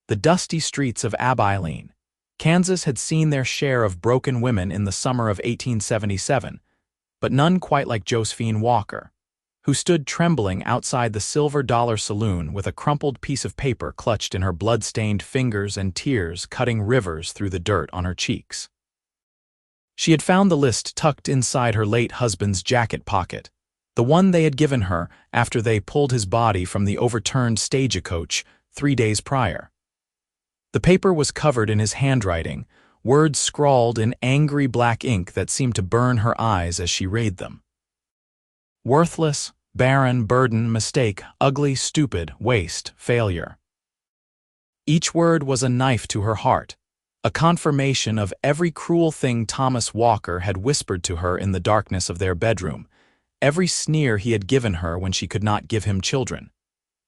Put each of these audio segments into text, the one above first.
The dusty streets of Abilene, Kansas had seen their share of broken women in the summer of 1877, but none quite like Josephine Walker, who stood trembling outside the Silver Dollar Saloon with a crumpled piece of paper clutched in her blood-stained fingers and tears cutting rivers through the dirt on her cheeks. She had found the list tucked inside her late husband's jacket pocket, the one they had given her after they pulled his body from the overturned stagecoach 3 days prior. The paper was covered in his handwriting, words scrawled in angry black ink that seemed to burn her eyes as she read them. Worthless, barren, burden, mistake, ugly, stupid, waste, failure. Each word was a knife to her heart, a confirmation of every cruel thing Thomas Walker had whispered to her in the darkness of their bedroom, every sneer he had given her when she could not give him children,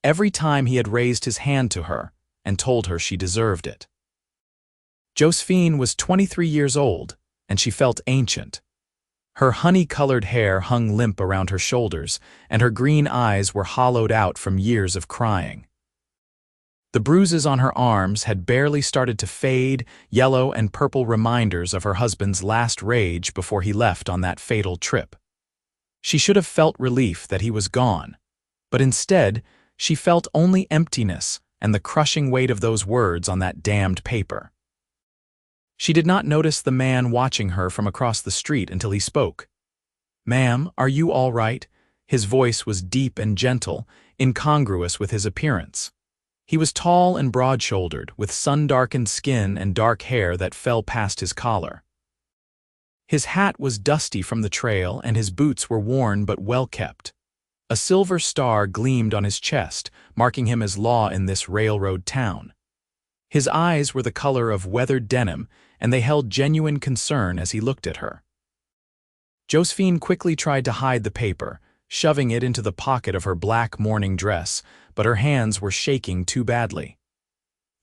every time he had raised his hand to her and told her she deserved it. Josephine was 23 years old, and she felt ancient. Her honey-colored hair hung limp around her shoulders, and her green eyes were hollowed out from years of crying. The bruises on her arms had barely started to fade, yellow and purple reminders of her husband's last rage before he left on that fatal trip. She should have felt relief that he was gone, but instead, she felt only emptiness and the crushing weight of those words on that damned paper. She did not notice the man watching her from across the street until he spoke. "Ma'am, are you all right?" His voice was deep and gentle, incongruous with his appearance. He was tall and broad-shouldered, with sun-darkened skin and dark hair that fell past his collar. His hat was dusty from the trail, and his boots were worn but well-kept. A silver star gleamed on his chest, marking him as law in this railroad town. His eyes were the color of weathered denim, and they held genuine concern as he looked at her. Josephine quickly tried to hide the paper, shoving it into the pocket of her black morning dress, but her hands were shaking too badly.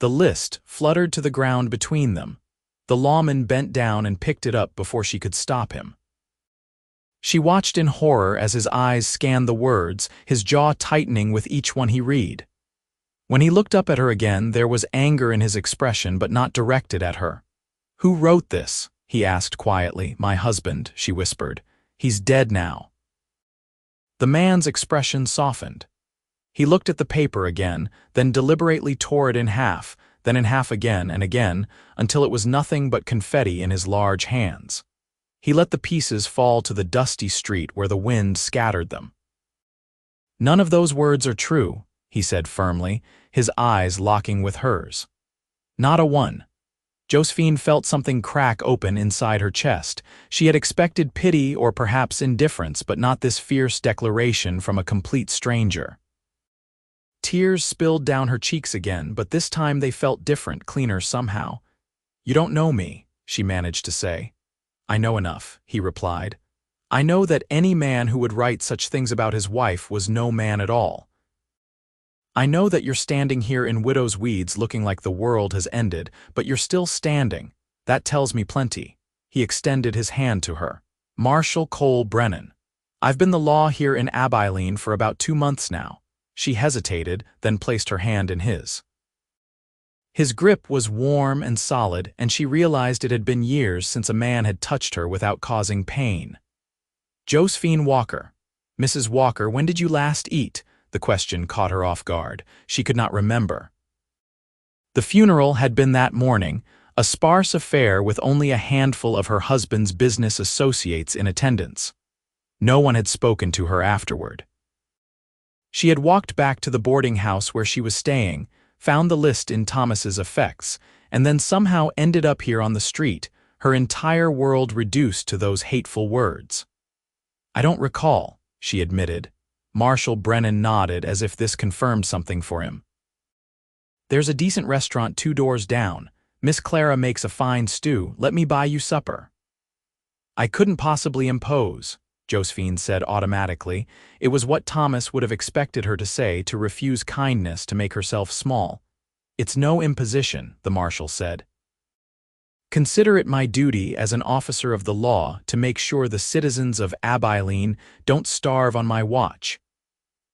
The list fluttered to the ground between them. The lawman bent down and picked it up before she could stop him. She watched in horror as his eyes scanned the words, his jaw tightening with each one he read. When he looked up at her again, there was anger in his expression, but not directed at her. "Who wrote this?" he asked quietly. "My husband," she whispered. "He's dead now." The man's expression softened. He looked at the paper again, then deliberately tore it in half, then in half again and again, until it was nothing but confetti in his large hands. He let the pieces fall to the dusty street where the wind scattered them. "None of those words are true," he said firmly, his eyes locking with hers. "Not a one." Josephine felt something crack open inside her chest. She had expected pity or perhaps indifference, but not this fierce declaration from a complete stranger. Tears spilled down her cheeks again, but this time they felt different, cleaner somehow. "You don't know me," she managed to say. "I know enough," he replied. "I know that any man who would write such things about his wife was no man at all. I know that you're standing here in widow's weeds looking like the world has ended, but you're still standing. That tells me plenty." He extended his hand to her. "Marshall Cole Brennan. I've been the law here in Abilene for about 2 months now." She hesitated, then placed her hand in his. His grip was warm and solid, and she realized it had been years since a man had touched her without causing pain. "Josephine Walker. Mrs. Walker, when did you last eat?" The question caught her off guard. She could not remember. The funeral had been that morning, a sparse affair with only a handful of her husband's business associates in attendance. No one had spoken to her afterward. She had walked back to the boarding house where she was staying, found the list in Thomas's effects, and then somehow ended up here on the street, her entire world reduced to those hateful words. "I don't recall," she admitted. Marshall Brennan nodded as if this confirmed something for him. "There's a decent restaurant 2 doors down. Miss Clara makes a fine stew. Let me buy you supper." "I couldn't possibly impose," Josephine said automatically. It was what Thomas would have expected her to say, to refuse kindness to make herself small. "It's no imposition," the marshal said. "Consider it my duty as an officer of the law to make sure the citizens of Abilene don't starve on my watch."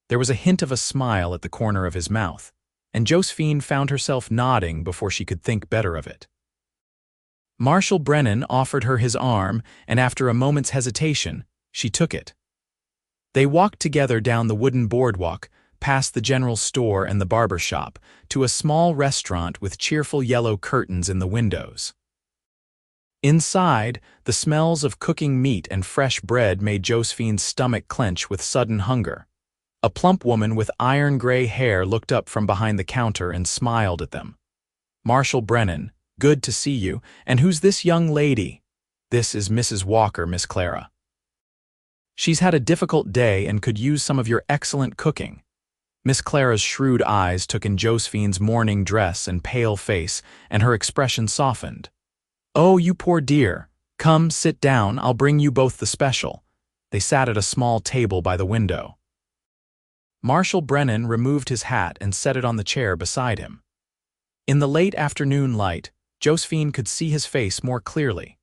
There was a hint of a smile at the corner of his mouth. and Josephine found herself nodding before she could think better of it. Marshal Brennan offered her his arm, and after a moment's hesitation, she took it. They walked together down the wooden boardwalk, past the general store and the barber shop, to a small restaurant with cheerful yellow curtains in the windows. Inside, the smells of cooking meat and fresh bread made Josephine's stomach clench with sudden hunger. A plump woman with iron-gray hair looked up from behind the counter and smiled at them. "Marshal Brennan, good to see you, and who's this young lady?" "This is Mrs. Walker, Miss Clara. She's had a difficult day and could use some of your excellent cooking." Miss Clara's shrewd eyes took in Josephine's mourning dress and pale face, and her expression softened. "Oh, you poor dear. Come, sit down, I'll bring you both the special." They sat at a small table by the window. Marshal Brennan removed his hat and set it on the chair beside him. In the late afternoon light, Josephine could see his face more clearly.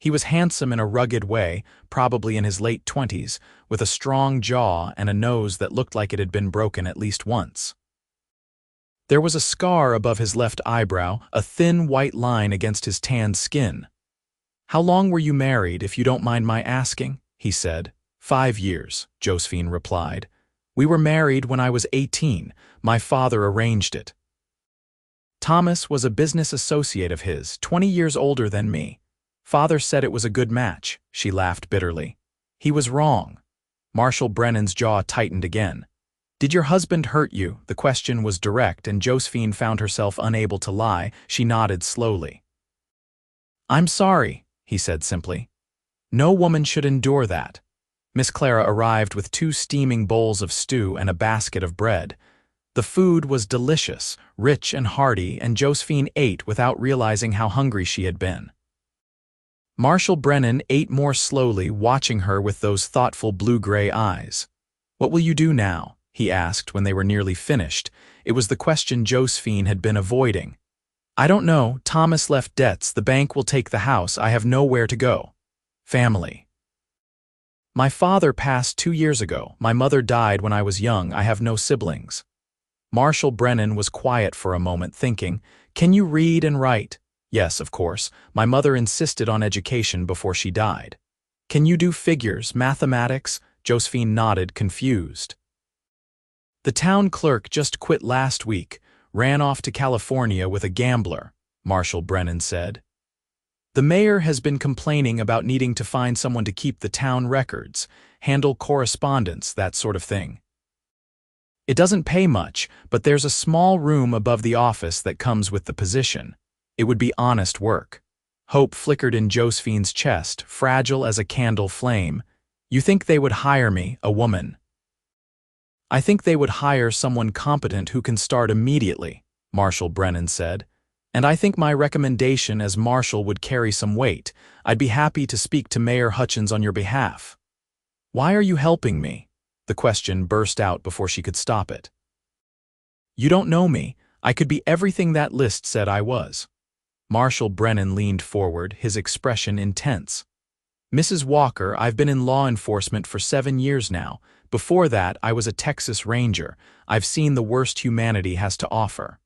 He was handsome in a rugged way, probably in his late 20s, with a strong jaw and a nose that looked like it had been broken at least once. There was a scar above his left eyebrow, a thin white line against his tanned skin. "How long were you married, if you don't mind my asking?" he said. "5 years, Josephine replied. "We were married when I was 18. My father arranged it." Thomas was a business associate of his, 20 years older than me. "Father said it was a good match," she laughed bitterly. "He was wrong." Marshal Brennan's jaw tightened again. "Did your husband hurt you?" The question was direct, and Josephine found herself unable to lie. She nodded slowly. "I'm sorry," he said simply. "No woman should endure that." Miss Clara arrived with 2 steaming bowls of stew and a basket of bread. The food was delicious, rich and hearty, and Josephine ate without realizing how hungry she had been. Marshal Brennan ate more slowly, watching her with those thoughtful blue-gray eyes. "What will you do now?" he asked when they were nearly finished. It was the question Josephine had been avoiding. "I don't know. Thomas left debts. The bank will take the house. I have nowhere to go." "Family." "My father passed 2 years ago. My mother died when I was young. I have no siblings." Marshal Brennan was quiet for a moment, thinking, "Can you read and write?" "Yes, of course. My mother insisted on education before she died." "Can you do figures, mathematics?" Josephine nodded, confused. "The town clerk just quit last week, ran off to California with a gambler," Marshal Brennan said. "The mayor has been complaining about needing to find someone to keep the town records, handle correspondence, that sort of thing. It doesn't pay much, but there's a small room above the office that comes with the position. It would be honest work." Hope flickered in Josephine's chest, fragile as a candle flame. "You think they would hire me, a woman?" "I think they would hire someone competent who can start immediately," Marshal Brennan said. "And I think my recommendation as marshal would carry some weight. I'd be happy to speak to Mayor Hutchins on your behalf." "Why are you helping me?" The question burst out before she could stop it. "You don't know me. I could be everything that list said I was." Marshal Brennan leaned forward, his expression intense. "Mrs. Walker, I've been in law enforcement for 7 years now. Before that, I was a Texas Ranger. I've seen the worst humanity has to offer.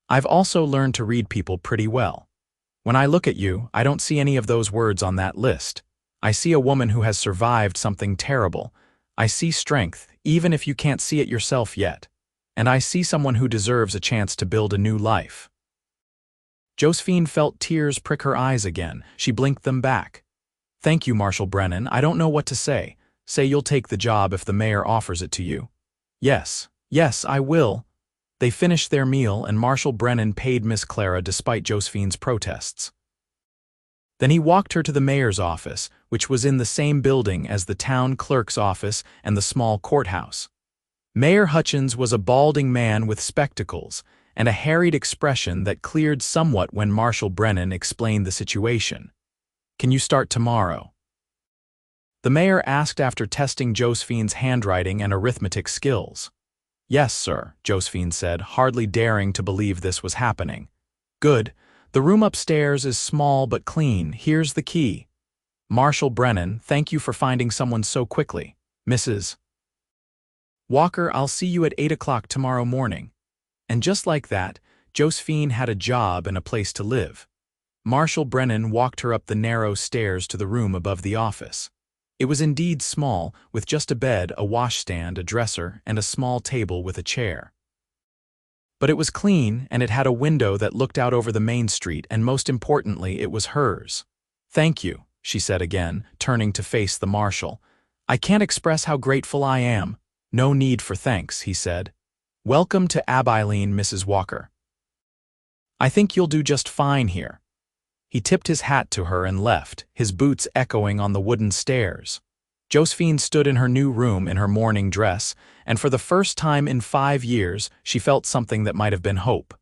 I've also learned to read people pretty well. When I look at you, I don't see any of those words on that list. I see a woman who has survived something terrible. I see strength, even if you can't see it yourself yet. And I see someone who deserves a chance to build a new life." Josephine felt tears prick her eyes again. She blinked them back. "Thank you, Marshal Brennan. I don't know what to say. Say you'll take the job if the mayor offers it to you." Yes, I will." They finished their meal, and Marshal Brennan paid Miss Clara despite Josephine's protests. Then he walked her to the mayor's office, which was in the same building as the town clerk's office and the small courthouse. Mayor Hutchins was a balding man with spectacles and a harried expression that cleared somewhat when Marshal Brennan explained the situation. "Can you start tomorrow?" The mayor asked after testing Josephine's handwriting and arithmetic skills. "Yes, sir," Josephine said, hardly daring to believe this was happening. "Good. The room upstairs is small but clean. Here's the key." "Marshal Brennan, thank you for finding someone so quickly. Mrs. Walker, I'll see you at 8 o'clock tomorrow morning." And just like that, Josephine had a job and a place to live. Marshall Brennan walked her up the narrow stairs to the room above the office. It was indeed small, with just a bed, a washstand, a dresser, and a small table with a chair. But it was clean, and it had a window that looked out over the main street, and most importantly, it was hers. "Thank you," she said again, turning to face the marshal. "I can't express how grateful I am." "No need for thanks," he said. "Welcome to Abilene, Mrs. Walker. I think you'll do just fine here." He tipped his hat to her and left, his boots echoing on the wooden stairs. Josephine stood in her new room in her morning dress, and for the first time in 5 years, she felt something that might have been hope.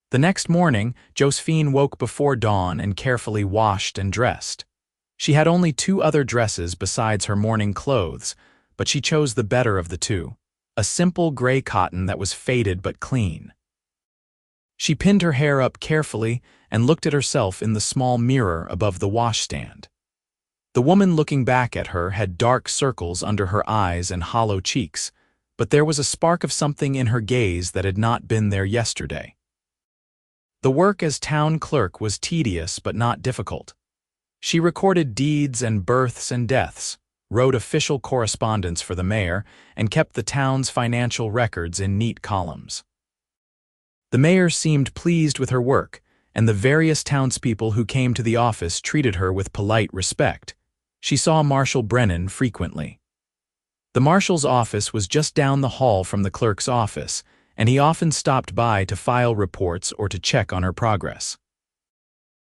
The next morning, Josephine woke before dawn and carefully washed and dressed. She had only 2 other dresses besides her morning clothes, but she chose the better of the 2, a simple gray cotton that was faded but clean. She pinned her hair up carefully and looked at herself in the small mirror above the washstand. The woman looking back at her had dark circles under her eyes and hollow cheeks, but there was a spark of something in her gaze that had not been there yesterday. The work as town clerk was tedious but not difficult. She recorded deeds and births and deaths, wrote official correspondence for the mayor, and kept the town's financial records in neat columns. The mayor seemed pleased with her work, and the various townspeople who came to the office treated her with polite respect. She saw Marshall Brennan frequently. The marshal's office was just down the hall from the clerk's office, and he often stopped by to file reports or to check on her progress.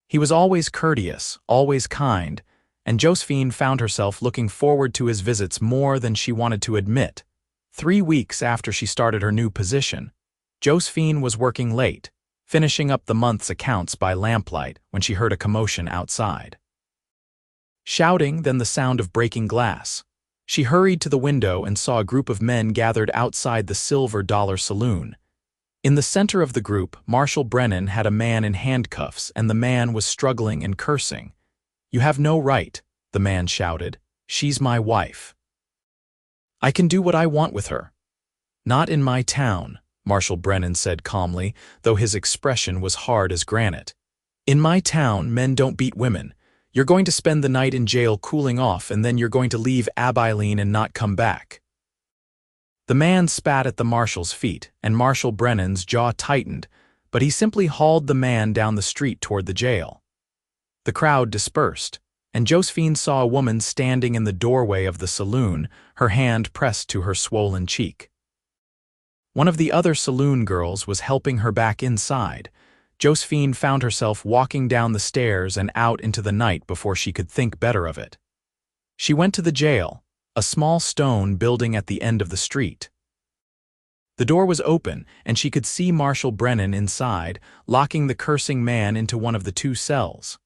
He was always courteous, always kind, and Josephine found herself looking forward to his visits more than she wanted to admit. 3 weeks after she started her new position, Josephine was working late, finishing up the month's accounts by lamplight when she heard a commotion outside. Shouting, then the sound of breaking glass. She hurried to the window and saw a group of men gathered outside the Silver Dollar Saloon. In the center of the group, Marshall Brennan had a man in handcuffs, and the man was struggling and cursing. "You have no right," the man shouted. "She's my wife. I can do what I want with her." "Not in my town," Marshall Brennan said calmly, though his expression was hard as granite. "In my town, men don't beat women. You're going to spend the night in jail cooling off, and then you're going to leave Abilene and not come back." The man spat at the marshal's feet, and Marshall Brennan's jaw tightened, but he simply hauled the man down the street toward the jail. The crowd dispersed, and Josephine saw a woman standing in the doorway of the saloon, her hand pressed to her swollen cheek. One of the other saloon girls was helping her back inside. Josephine found herself walking down the stairs and out into the night before she could think better of it. She went to the jail, a small stone building at the end of the street. The door was open, and she could see Marshall Brennan inside, locking the cursing man into one of the 2 cells.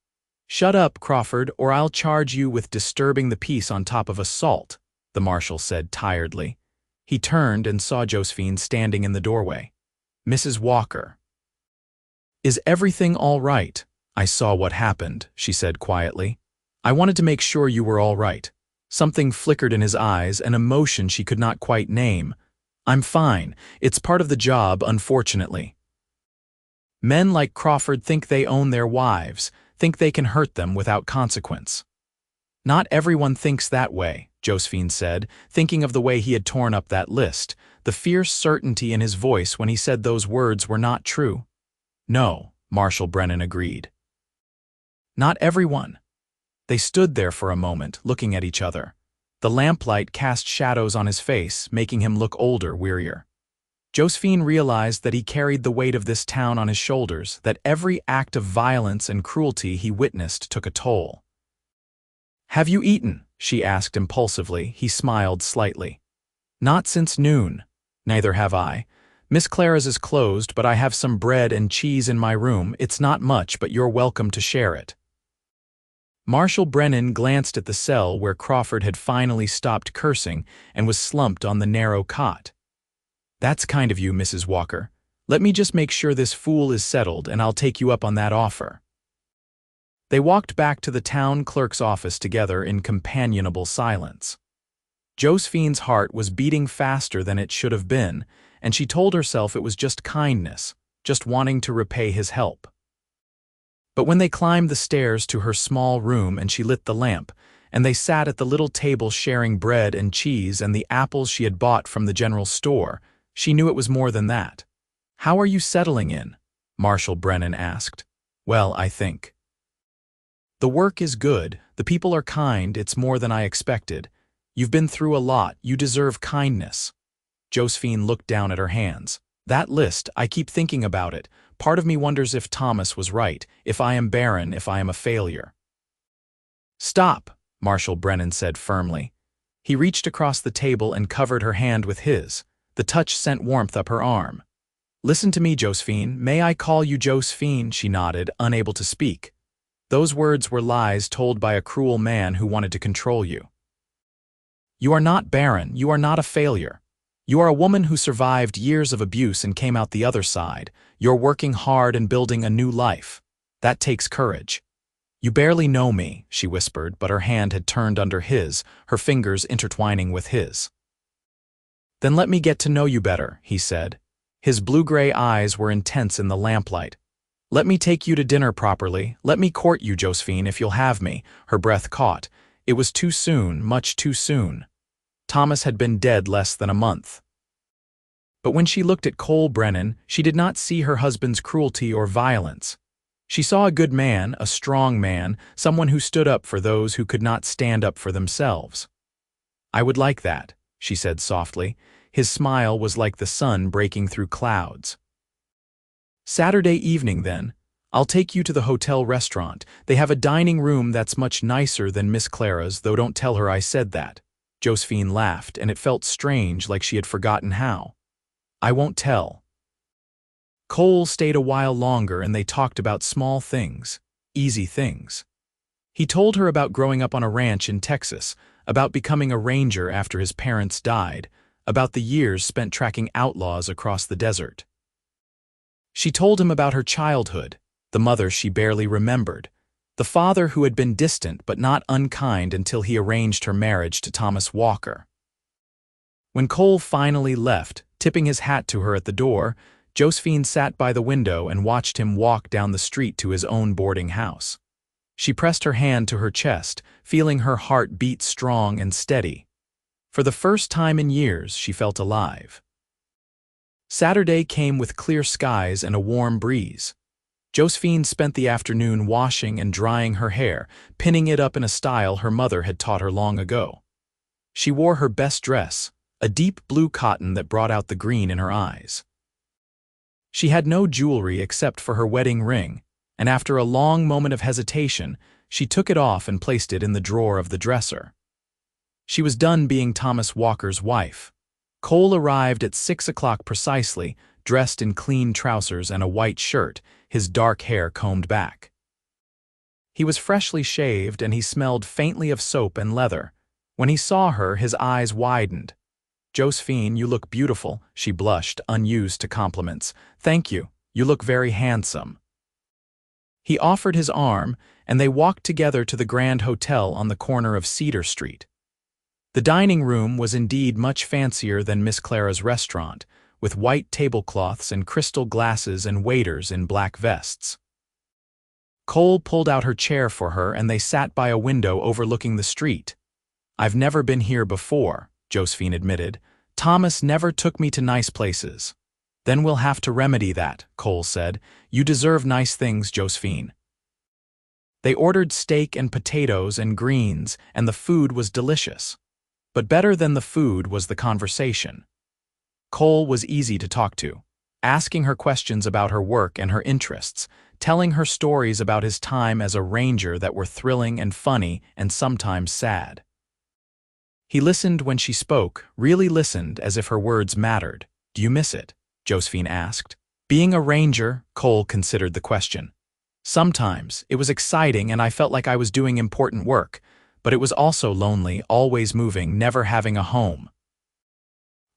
"Shut up, Crawford, or I'll charge you with disturbing the peace on top of assault," the marshal said tiredly. He turned and saw Josephine standing in the doorway. "Mrs. Walker." "Is everything all right?" "I saw what happened," she said quietly. "I wanted to make sure you were all right." Something flickered in his eyes, an emotion she could not quite name. "I'm fine. It's part of the job, unfortunately." Men like Crawford think they own their wives, think they can hurt them without consequence. "Not everyone thinks that way," Josephine said, thinking of the way he had torn up that list, the fierce certainty in his voice when he said those words were not true. "No," Marshall Brennan agreed. "Not everyone." They stood there for a moment, looking at each other. The lamplight cast shadows on his face, making him look older, wearier. Josephine realized that he carried the weight of this town on his shoulders, that every act of violence and cruelty he witnessed took a toll. "Have you eaten?" she asked impulsively. He smiled slightly. "Not since noon." "Neither have I. Miss Clara's is closed, but I have some bread and cheese in my room. It's not much, but you're welcome to share it." Marshall Brennan glanced at the cell where Crawford had finally stopped cursing and was slumped on the narrow cot. "That's kind of you, Mrs. Walker. Let me just make sure this fool is settled, and I'll take you up on that offer." They walked back to the town clerk's office together in companionable silence. Josephine's heart was beating faster than it should have been, and she told herself it was just kindness, just wanting to repay his help. But when they climbed the stairs to her small room and she lit the lamp, and they sat at the little table sharing bread and cheese and the apples she had bought from the general store, she knew it was more than that. "How are you settling in?" Marshall Brennan asked. "Well, I think. The work is good, the people are kind, it's more than I expected. You've been through a lot, you deserve kindness." Josephine looked down at her hands. "That list, I keep thinking about it. Part of me wonders if Thomas was right, if I am barren, if I am a failure." "Stop," Marshall Brennan said firmly. He reached across the table and covered her hand with his. The touch sent warmth up her arm. "Listen to me, Josephine. May I call you Josephine?" She nodded, unable to speak. Those words were lies told by a cruel man who wanted to control you. "You are not barren, you are not a failure. You are a woman who survived years of abuse and came out the other side. You're working hard and building a new life. That takes courage." "You barely know me," she whispered, but her hand had turned under his, her fingers intertwining with his. "Then let me get to know you better," he said. His blue-gray eyes were intense in the lamplight. "Let me take you to dinner properly. Let me court you, Josephine, if you'll have me." Her breath caught. It was too soon, much too soon. Thomas had been dead less than a month. But when she looked at Cole Brennan, she did not see her husband's cruelty or violence. She saw a good man, a strong man, someone who stood up for those who could not stand up for themselves. "I would like that," she said softly. His smile was like the sun breaking through clouds. "Saturday evening, then. I'll take you to the hotel restaurant. They have a dining room that's much nicer than Miss Clara's, though don't tell her I said that." Josephine laughed, and it felt strange, like she had forgotten how. "I won't tell." Cole stayed a while longer and they talked about small things, easy things. He told her about growing up on a ranch in Texas, about becoming a ranger after his parents died, about the years spent tracking outlaws across the desert. She told him about her childhood, the mother she barely remembered, the father who had been distant but not unkind until he arranged her marriage to Thomas Walker. When Cole finally left, tipping his hat to her at the door, Josephine sat by the window and watched him walk down the street to his own boarding house. She pressed her hand to her chest, feeling her heart beat strong and steady. For the first time in years, she felt alive. Saturday came with clear skies and a warm breeze. Josephine spent the afternoon washing and drying her hair, pinning it up in a style her mother had taught her long ago. She wore her best dress, a deep blue cotton that brought out the green in her eyes. She had no jewelry except for her wedding ring, and after a long moment of hesitation, she took it off and placed it in the drawer of the dresser. She was done being Thomas Walker's wife. Cole arrived at 6 o'clock precisely, dressed in clean trousers and a white shirt, his dark hair combed back. He was freshly shaved and he smelled faintly of soap and leather. When he saw her, his eyes widened. "Josephine, you look beautiful," she blushed, unused to compliments. "Thank you, you look very handsome." He offered his arm, and they walked together to the Grand Hotel on the corner of Cedar Street. The dining room was indeed much fancier than Miss Clara's restaurant, with white tablecloths and crystal glasses and waiters in black vests. Cole pulled out her chair for her and they sat by a window overlooking the street. "I've never been here before," Josephine admitted. "Thomas never took me to nice places." "Then we'll have to remedy that," Cole said. "You deserve nice things, Josephine." They ordered steak and potatoes and greens, and the food was delicious. But better than the food was the conversation. Cole was easy to talk to, asking her questions about her work and her interests, telling her stories about his time as a ranger that were thrilling and funny and sometimes sad. He listened when she spoke, really listened as if her words mattered. "Do you miss it?" Josephine asked. "Being a ranger," Cole considered the question. "Sometimes. It was exciting and I felt like I was doing important work, but it was also lonely, always moving, never having a home.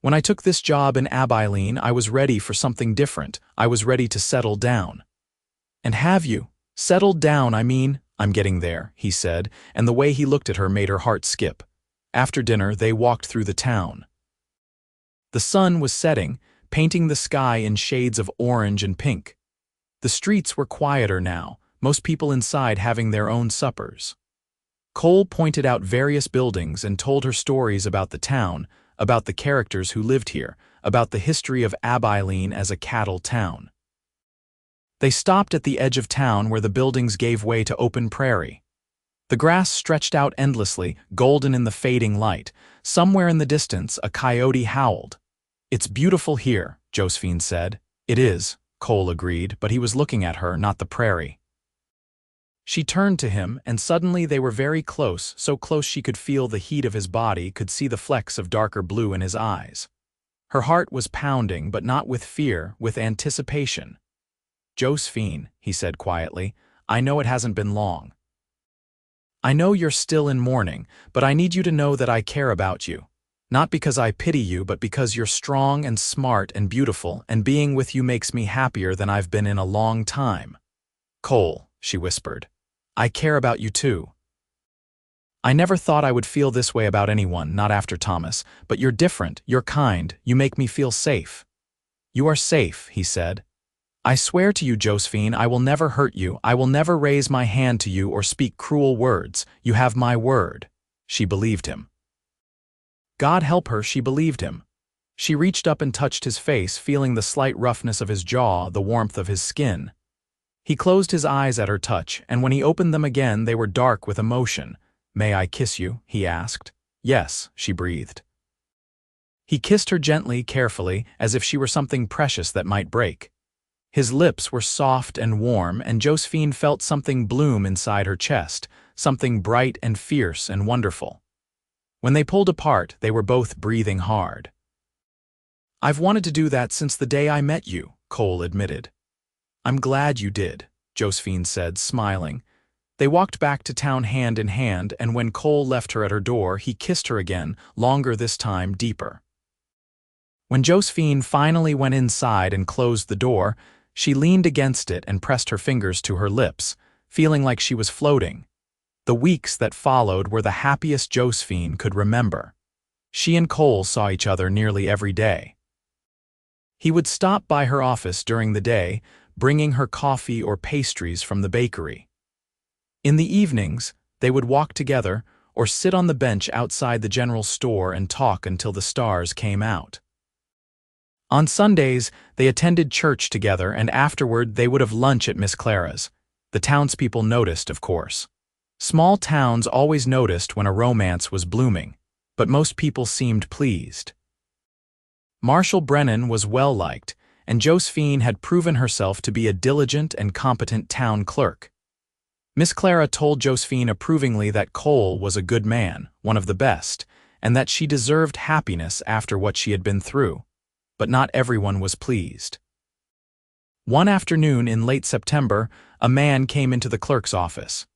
When I took this job in Abilene, I was ready for something different. I was ready to settle down." "And have you? Settled down, I mean?" "I'm getting there," he said, and the way he looked at her made her heart skip. After dinner, they walked through the town. The sun was setting, painting the sky in shades of orange and pink. The streets were quieter now, most people inside having their own suppers. Cole pointed out various buildings and told her stories about the town, about the characters who lived here, about the history of Abilene as a cattle town. They stopped at the edge of town where the buildings gave way to open prairie. The grass stretched out endlessly, golden in the fading light. Somewhere in the distance, a coyote howled. "It's beautiful here," Josephine said. "It is," Cole agreed, but he was looking at her, not the prairie. She turned to him, and suddenly they were very close, so close she could feel the heat of his body, could see the flecks of darker blue in his eyes. Her heart was pounding, but not with fear, with anticipation. "Josephine," he said quietly, "I know it hasn't been long. I know you're still in mourning, but I need you to know that I care about you. Not because I pity you, but because you're strong and smart and beautiful, and being with you makes me happier than I've been in a long time." "Cole," she whispered, "I care about you too. I never thought I would feel this way about anyone, not after Thomas, but you're different, you're kind, you make me feel safe." "You are safe," he said. "I swear to you, Josephine, I will never hurt you, I will never raise my hand to you or speak cruel words. You have my word." She believed him. God help her, she believed him. She reached up and touched his face, feeling the slight roughness of his jaw, the warmth of his skin. He closed his eyes at her touch, and when he opened them again they were dark with emotion. "May I kiss you?" he asked. "Yes," she breathed. He kissed her gently, carefully, as if she were something precious that might break. His lips were soft and warm, and Josephine felt something bloom inside her chest, something bright and fierce and wonderful. When they pulled apart, they were both breathing hard. "I've wanted to do that since the day I met you," Cole admitted. "I'm glad you did," Josephine said, smiling. They walked back to town hand in hand, and when Cole left her at her door, he kissed her again, longer this time, deeper. When Josephine finally went inside and closed the door, she leaned against it and pressed her fingers to her lips, feeling like she was floating. The weeks that followed were the happiest Josephine could remember. She and Cole saw each other nearly every day. He would stop by her office during the day, bringing her coffee or pastries from the bakery. In the evenings, they would walk together or sit on the bench outside the general store and talk until the stars came out. On Sundays, they attended church together, and afterward they would have lunch at Miss Clara's. The townspeople noticed, of course. Small towns always noticed when a romance was blooming, but most people seemed pleased. Marshall Brennan was well-liked, and Josephine had proven herself to be a diligent and competent town clerk. Miss Clara told Josephine approvingly that Cole was a good man, one of the best, and that she deserved happiness after what she had been through. But not everyone was pleased. One afternoon in late September, a man came into the clerk's office.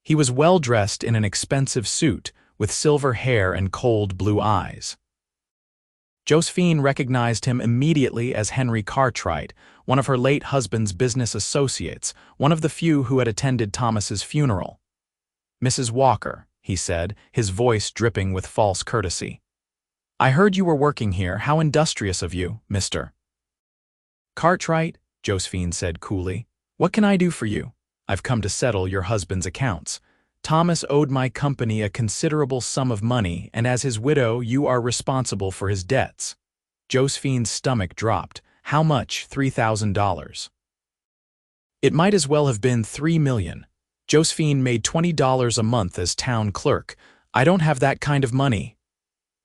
He was well-dressed in an expensive suit, with silver hair and cold blue eyes. Josephine recognized him immediately as Henry Cartwright, one of her late husband's business associates, one of the few who had attended Thomas's funeral. "Mrs. Walker," he said, his voice dripping with false courtesy. "I heard you were working here. How industrious of you, Mr. Cartwright," Josephine said coolly. "What can I do for you? I've come to settle your husband's accounts. Thomas owed my company a considerable sum of money, and as his widow, you are responsible for his debts." Josephine's stomach dropped. "How much? $3,000. It might as well have been $3 million. Josephine made $20 a month as town clerk. "I don't have that kind of money."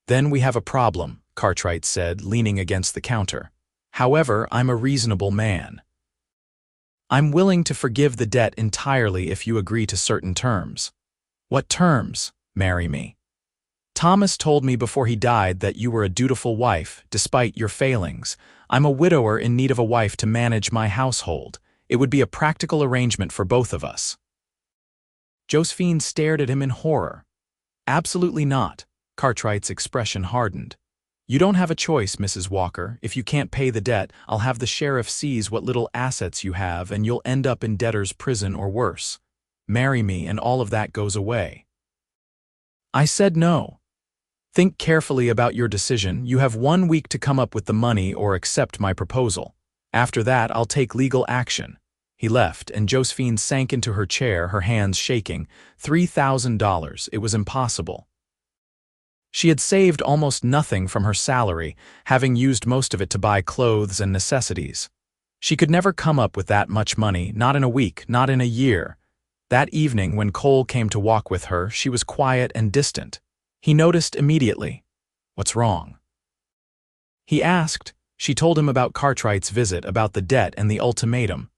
"Then we have a problem," Cartwright said, leaning against the counter. "However, I'm a reasonable man. I'm willing to forgive the debt entirely if you agree to certain terms." "What terms?" "Marry me. Thomas told me before he died that you were a dutiful wife, despite your failings. I'm a widower in need of a wife to manage my household. It would be a practical arrangement for both of us." Josephine stared at him in horror. "Absolutely not." Cartwright's expression hardened. "You don't have a choice, Mrs. Walker. If you can't pay the debt, I'll have the sheriff seize what little assets you have, and you'll end up in debtor's prison or worse. Marry me and all of that goes away." "I said no." Think carefully about your decision. You have 1 week to come up with the money or accept my proposal. After that, I'll take legal action." He left, and Josephine sank into her chair, her hands shaking. $3,000. It was impossible. She had saved almost nothing from her salary, having used most of it to buy clothes and necessities. She could never come up with that much money, not in a week, not in a year. That evening, when Cole came to walk with her, she was quiet and distant. He noticed immediately. "What's wrong?" He asked. She told him about Cartwright's visit, about the debt and the ultimatum.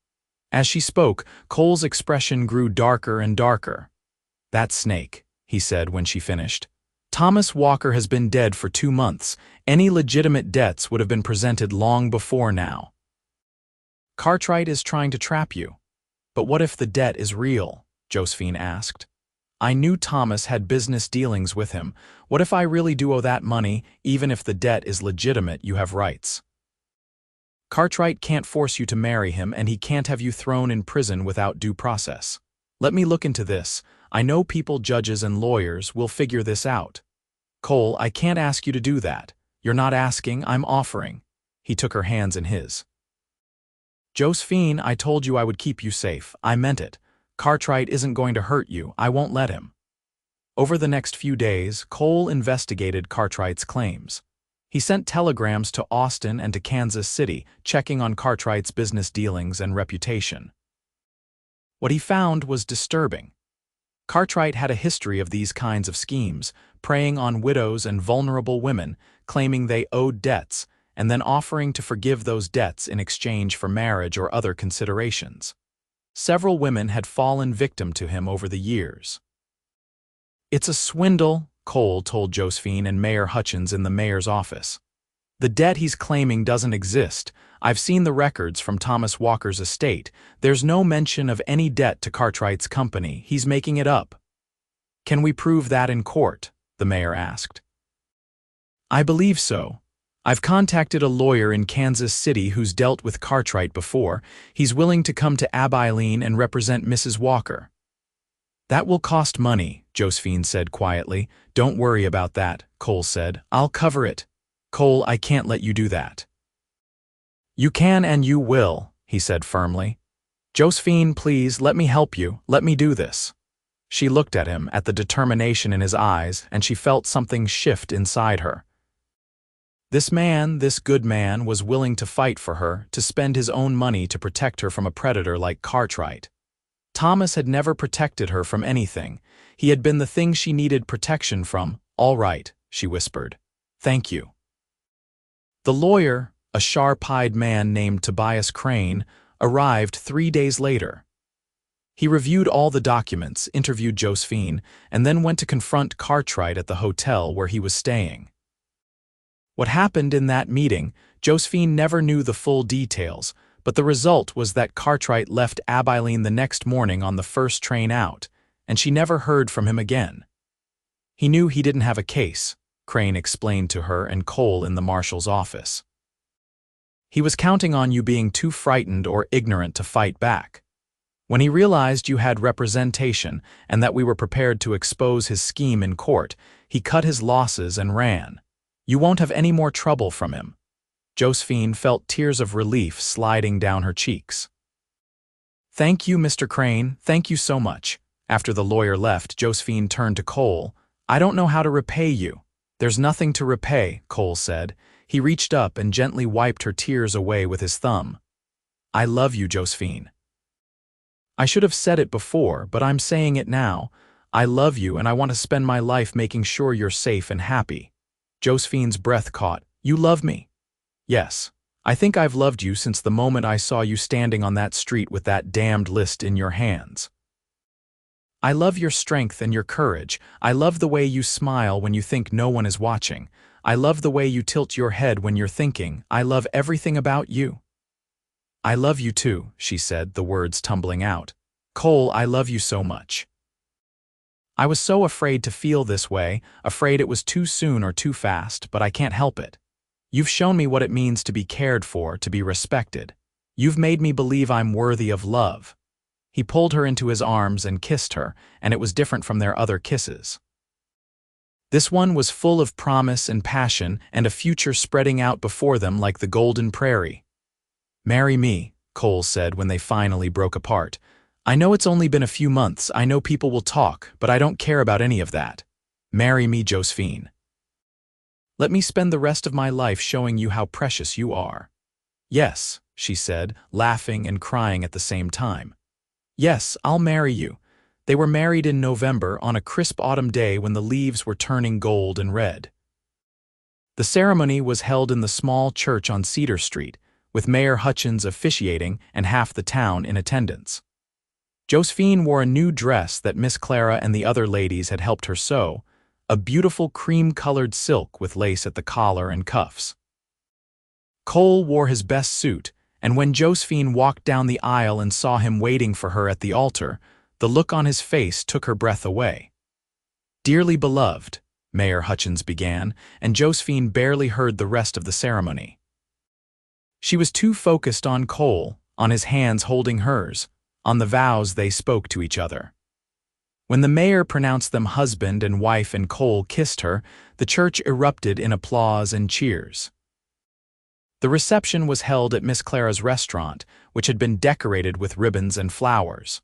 As she spoke, Cole's expression grew darker and darker. "That snake," he said when she finished. "Thomas Walker has been dead for 2 months. Any legitimate debts would have been presented long before now. Cartwright is trying to trap you." "But what if the debt is real?" Josephine asked. "I knew Thomas had business dealings with him. What if I really do owe that money? Even if the debt is legitimate, you have rights. Cartwright can't force you to marry him, and he can't have you thrown in prison without due process. Let me look into this. I know people, judges and lawyers, will figure this out." "Cole, I can't ask you to do that. You're not asking, I'm offering." He took her hands in his. "Josephine, I told you I would keep you safe. I meant it. Cartwright isn't going to hurt you. I won't let him." Over the next few days, Cole investigated Cartwright's claims. He sent telegrams to Austin and to Kansas City, checking on Cartwright's business dealings and reputation. What he found was disturbing. Cartwright had a history of these kinds of schemes, preying on widows and vulnerable women, claiming they owed debts, and then offering to forgive those debts in exchange for marriage or other considerations. Several women had fallen victim to him over the years. "It's a swindle," Cole told Josephine and Mayor Hutchins in the mayor's office. "The debt he's claiming doesn't exist. I've seen the records from Thomas Walker's estate. There's no mention of any debt to Cartwright's company. He's making it up." "Can we prove that in court?" the mayor asked. "I believe so. I've contacted a lawyer in Kansas City who's dealt with Cartwright before. He's willing to come to Abilene and represent Mrs. Walker." "That will cost money," Josephine said quietly. "Don't worry about that," Cole said. "I'll cover it." "Cole, I can't let you do that." "You can and you will," he said firmly. "Josephine, please, let me help you. Let me do this." She looked at him, at the determination in his eyes, and she felt something shift inside her. This man, this good man, was willing to fight for her, to spend his own money to protect her from a predator like Cartwright. Thomas had never protected her from anything. He had been the thing she needed protection from. "All right," she whispered. "Thank you." The lawyer, a sharp-eyed man named Tobias Crane, arrived 3 days later. He reviewed all the documents, interviewed Josephine, and then went to confront Cartwright at the hotel where he was staying. What happened in that meeting, Josephine never knew the full details, but the result was that Cartwright left Abilene the next morning on the first train out, and she never heard from him again. "He knew he didn't have a case," Crane explained to her and Cole in the marshal's office. "He was counting on you being too frightened or ignorant to fight back. When he realized you had representation and that we were prepared to expose his scheme in court, he cut his losses and ran. You won't have any more trouble from him." Josephine felt tears of relief sliding down her cheeks. "Thank you, Mr. Crane, thank you so much." After the lawyer left, Josephine turned to Cole. "I don't know how to repay you." "There's nothing to repay," Cole said. He reached up and gently wiped her tears away with his thumb. "I love you, Josephine. I should have said it before, but I'm saying it now. I love you, and I want to spend my life making sure you're safe and happy." Josephine's breath caught. "You love me?" "Yes. I think I've loved you since the moment I saw you standing on that street with that damned list in your hands. I love your strength and your courage. I love the way you smile when you think no one is watching. I love the way you tilt your head when you're thinking. I love everything about you." "I love you too," she said, the words tumbling out. "Cole, I love you so much. I was so afraid to feel this way, afraid it was too soon or too fast, but I can't help it. You've shown me what it means to be cared for, to be respected. You've made me believe I'm worthy of love." He pulled her into his arms and kissed her, and it was different from their other kisses. This one was full of promise and passion and a future spreading out before them like the golden prairie. "Marry me," Cole said when they finally broke apart. "I know it's only been a few months, I know people will talk, but I don't care about any of that. Marry me, Josephine. Let me spend the rest of my life showing you how precious you are." "Yes," she said, laughing and crying at the same time. "Yes, I'll marry you." They were married in November on a crisp autumn day when the leaves were turning gold and red. The ceremony was held in the small church on Cedar Street, with Mayor Hutchins officiating and half the town in attendance. Josephine wore a new dress that Miss Clara and the other ladies had helped her sew, a beautiful cream-colored silk with lace at the collar and cuffs. Cole wore his best suit, and when Josephine walked down the aisle and saw him waiting for her at the altar, the look on his face took her breath away. "Dearly beloved," Mayor Hutchins began, and Josephine barely heard the rest of the ceremony. She was too focused on Cole, on his hands holding hers, on the vows they spoke to each other. When the mayor pronounced them husband and wife and Cole kissed her, the church erupted in applause and cheers. The reception was held at Miss Clara's restaurant, which had been decorated with ribbons and flowers.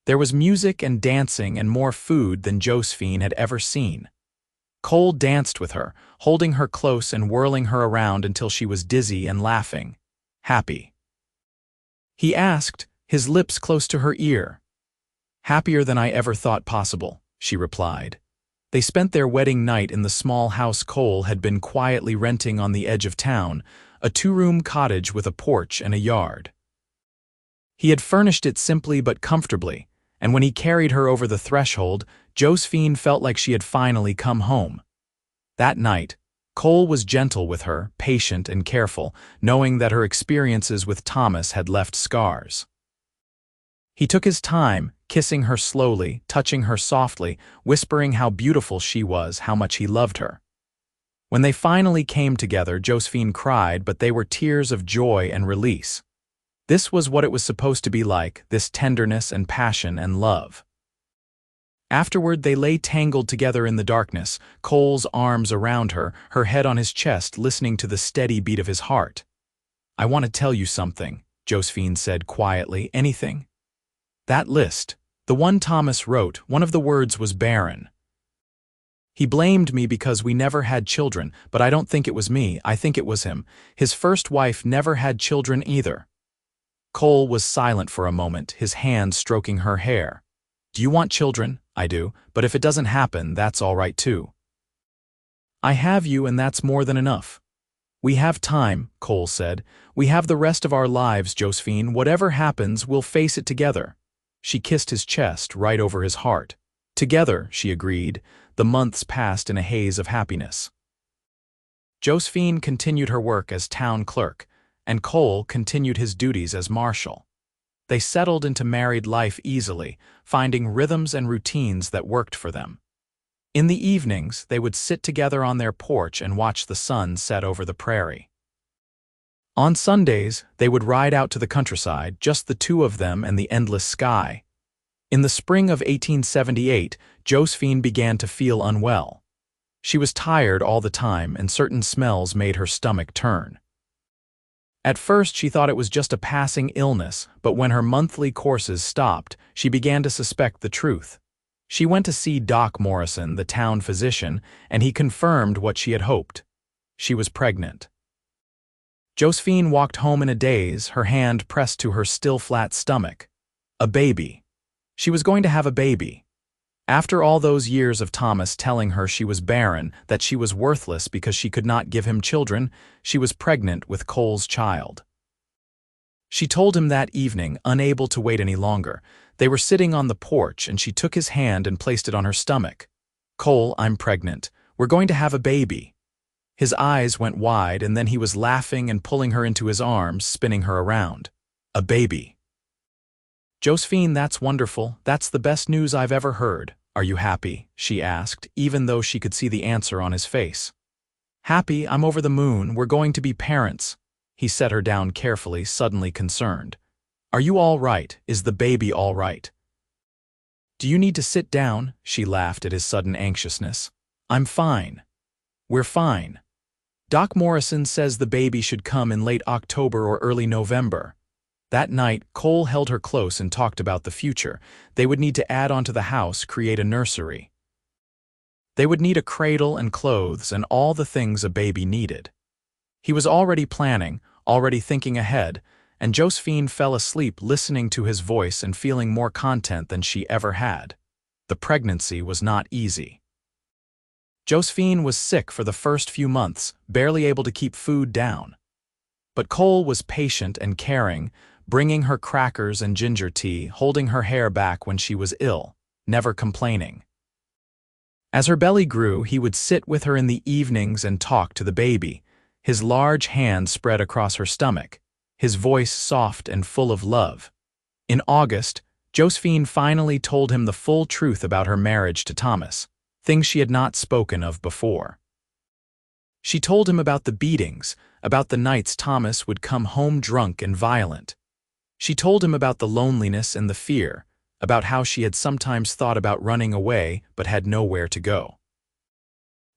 There was music and dancing and more food than Josephine had ever seen. Cole danced with her, holding her close and whirling her around until she was dizzy and laughing. "Happy?" he asked, his lips close to her ear. "Happier than I ever thought possible," she replied. They spent their wedding night in the small house Cole had been quietly renting on the edge of town, a two-room cottage with a porch and a yard. He had furnished it simply but comfortably, and when he carried her over the threshold, Josephine felt like she had finally come home. That night, Cole was gentle with her, patient and careful, knowing that her experiences with Thomas had left scars. He took his time, kissing her slowly, touching her softly, whispering how beautiful she was, how much he loved her. When they finally came together, Josephine cried, but they were tears of joy and release. This was what it was supposed to be like, this tenderness and passion and love. Afterward, they lay tangled together in the darkness, Cole's arms around her, her head on his chest, listening to the steady beat of his heart. "I want to tell you something," Josephine said quietly. "Anything?" "That list, the one Thomas wrote, one of the words was barren. He blamed me because we never had children, but I don't think it was me, I think it was him. His first wife never had children either." Cole was silent for a moment, his hand stroking her hair. "Do you want children?" "I do, but if it doesn't happen, that's all right too. I have you and that's more than enough." "We have time," Cole said. "We have the rest of our lives, Josephine. Whatever happens, we'll face it together." She kissed his chest right over his heart. "Together," she agreed. The months passed in a haze of happiness. Josephine continued her work as town clerk, and Cole continued his duties as marshal. They settled into married life easily, finding rhythms and routines that worked for them. In the evenings, they would sit together on their porch and watch the sun set over the prairie. On Sundays, they would ride out to the countryside, just the two of them and the endless sky. In the spring of 1878, Josephine began to feel unwell. She was tired all the time, and certain smells made her stomach turn. At first, she thought it was just a passing illness, but when her monthly courses stopped, she began to suspect the truth. She went to see Doc Morrison, the town physician, and he confirmed what she had hoped. She was pregnant. Josephine walked home in a daze, her hand pressed to her still flat stomach. A baby. She was going to have a baby. After all those years of Thomas telling her she was barren, that she was worthless because she could not give him children, she was pregnant with Cole's child. She told him that evening, unable to wait any longer. They were sitting on the porch, and she took his hand and placed it on her stomach. "Cole, I'm pregnant. We're going to have a baby." His eyes went wide, and then he was laughing and pulling her into his arms, spinning her around. "A baby." "Josephine, that's wonderful. That's the best news I've ever heard. Are you happy?" she asked, even though she could see the answer on his face. "Happy? I'm over the moon. We're going to be parents." He set her down carefully, suddenly concerned. "Are you all right? Is the baby all right?" "Do you need to sit down?" She laughed at his sudden anxiousness. I'm fine. We're fine. Doc Morrison says the baby should come in late October or early November. That night, Cole held her close and talked about the future. They would need to add onto the house, create a nursery. They would need a cradle and clothes and all the things a baby needed. He was already planning, already thinking ahead, and Josephine fell asleep listening to his voice and feeling more content than she ever had. The pregnancy was not easy. Josephine was sick for the first few months, barely able to keep food down. But Cole was patient and caring, bringing her crackers and ginger tea, holding her hair back when she was ill, never complaining. As her belly grew, he would sit with her in the evenings and talk to the baby, his large hand spread across her stomach, his voice soft and full of love. In August, Josephine finally told him the full truth about her marriage to Thomas, things she had not spoken of before. She told him about the beatings, about the nights Thomas would come home drunk and violent. She told him about the loneliness and the fear, about how she had sometimes thought about running away but had nowhere to go.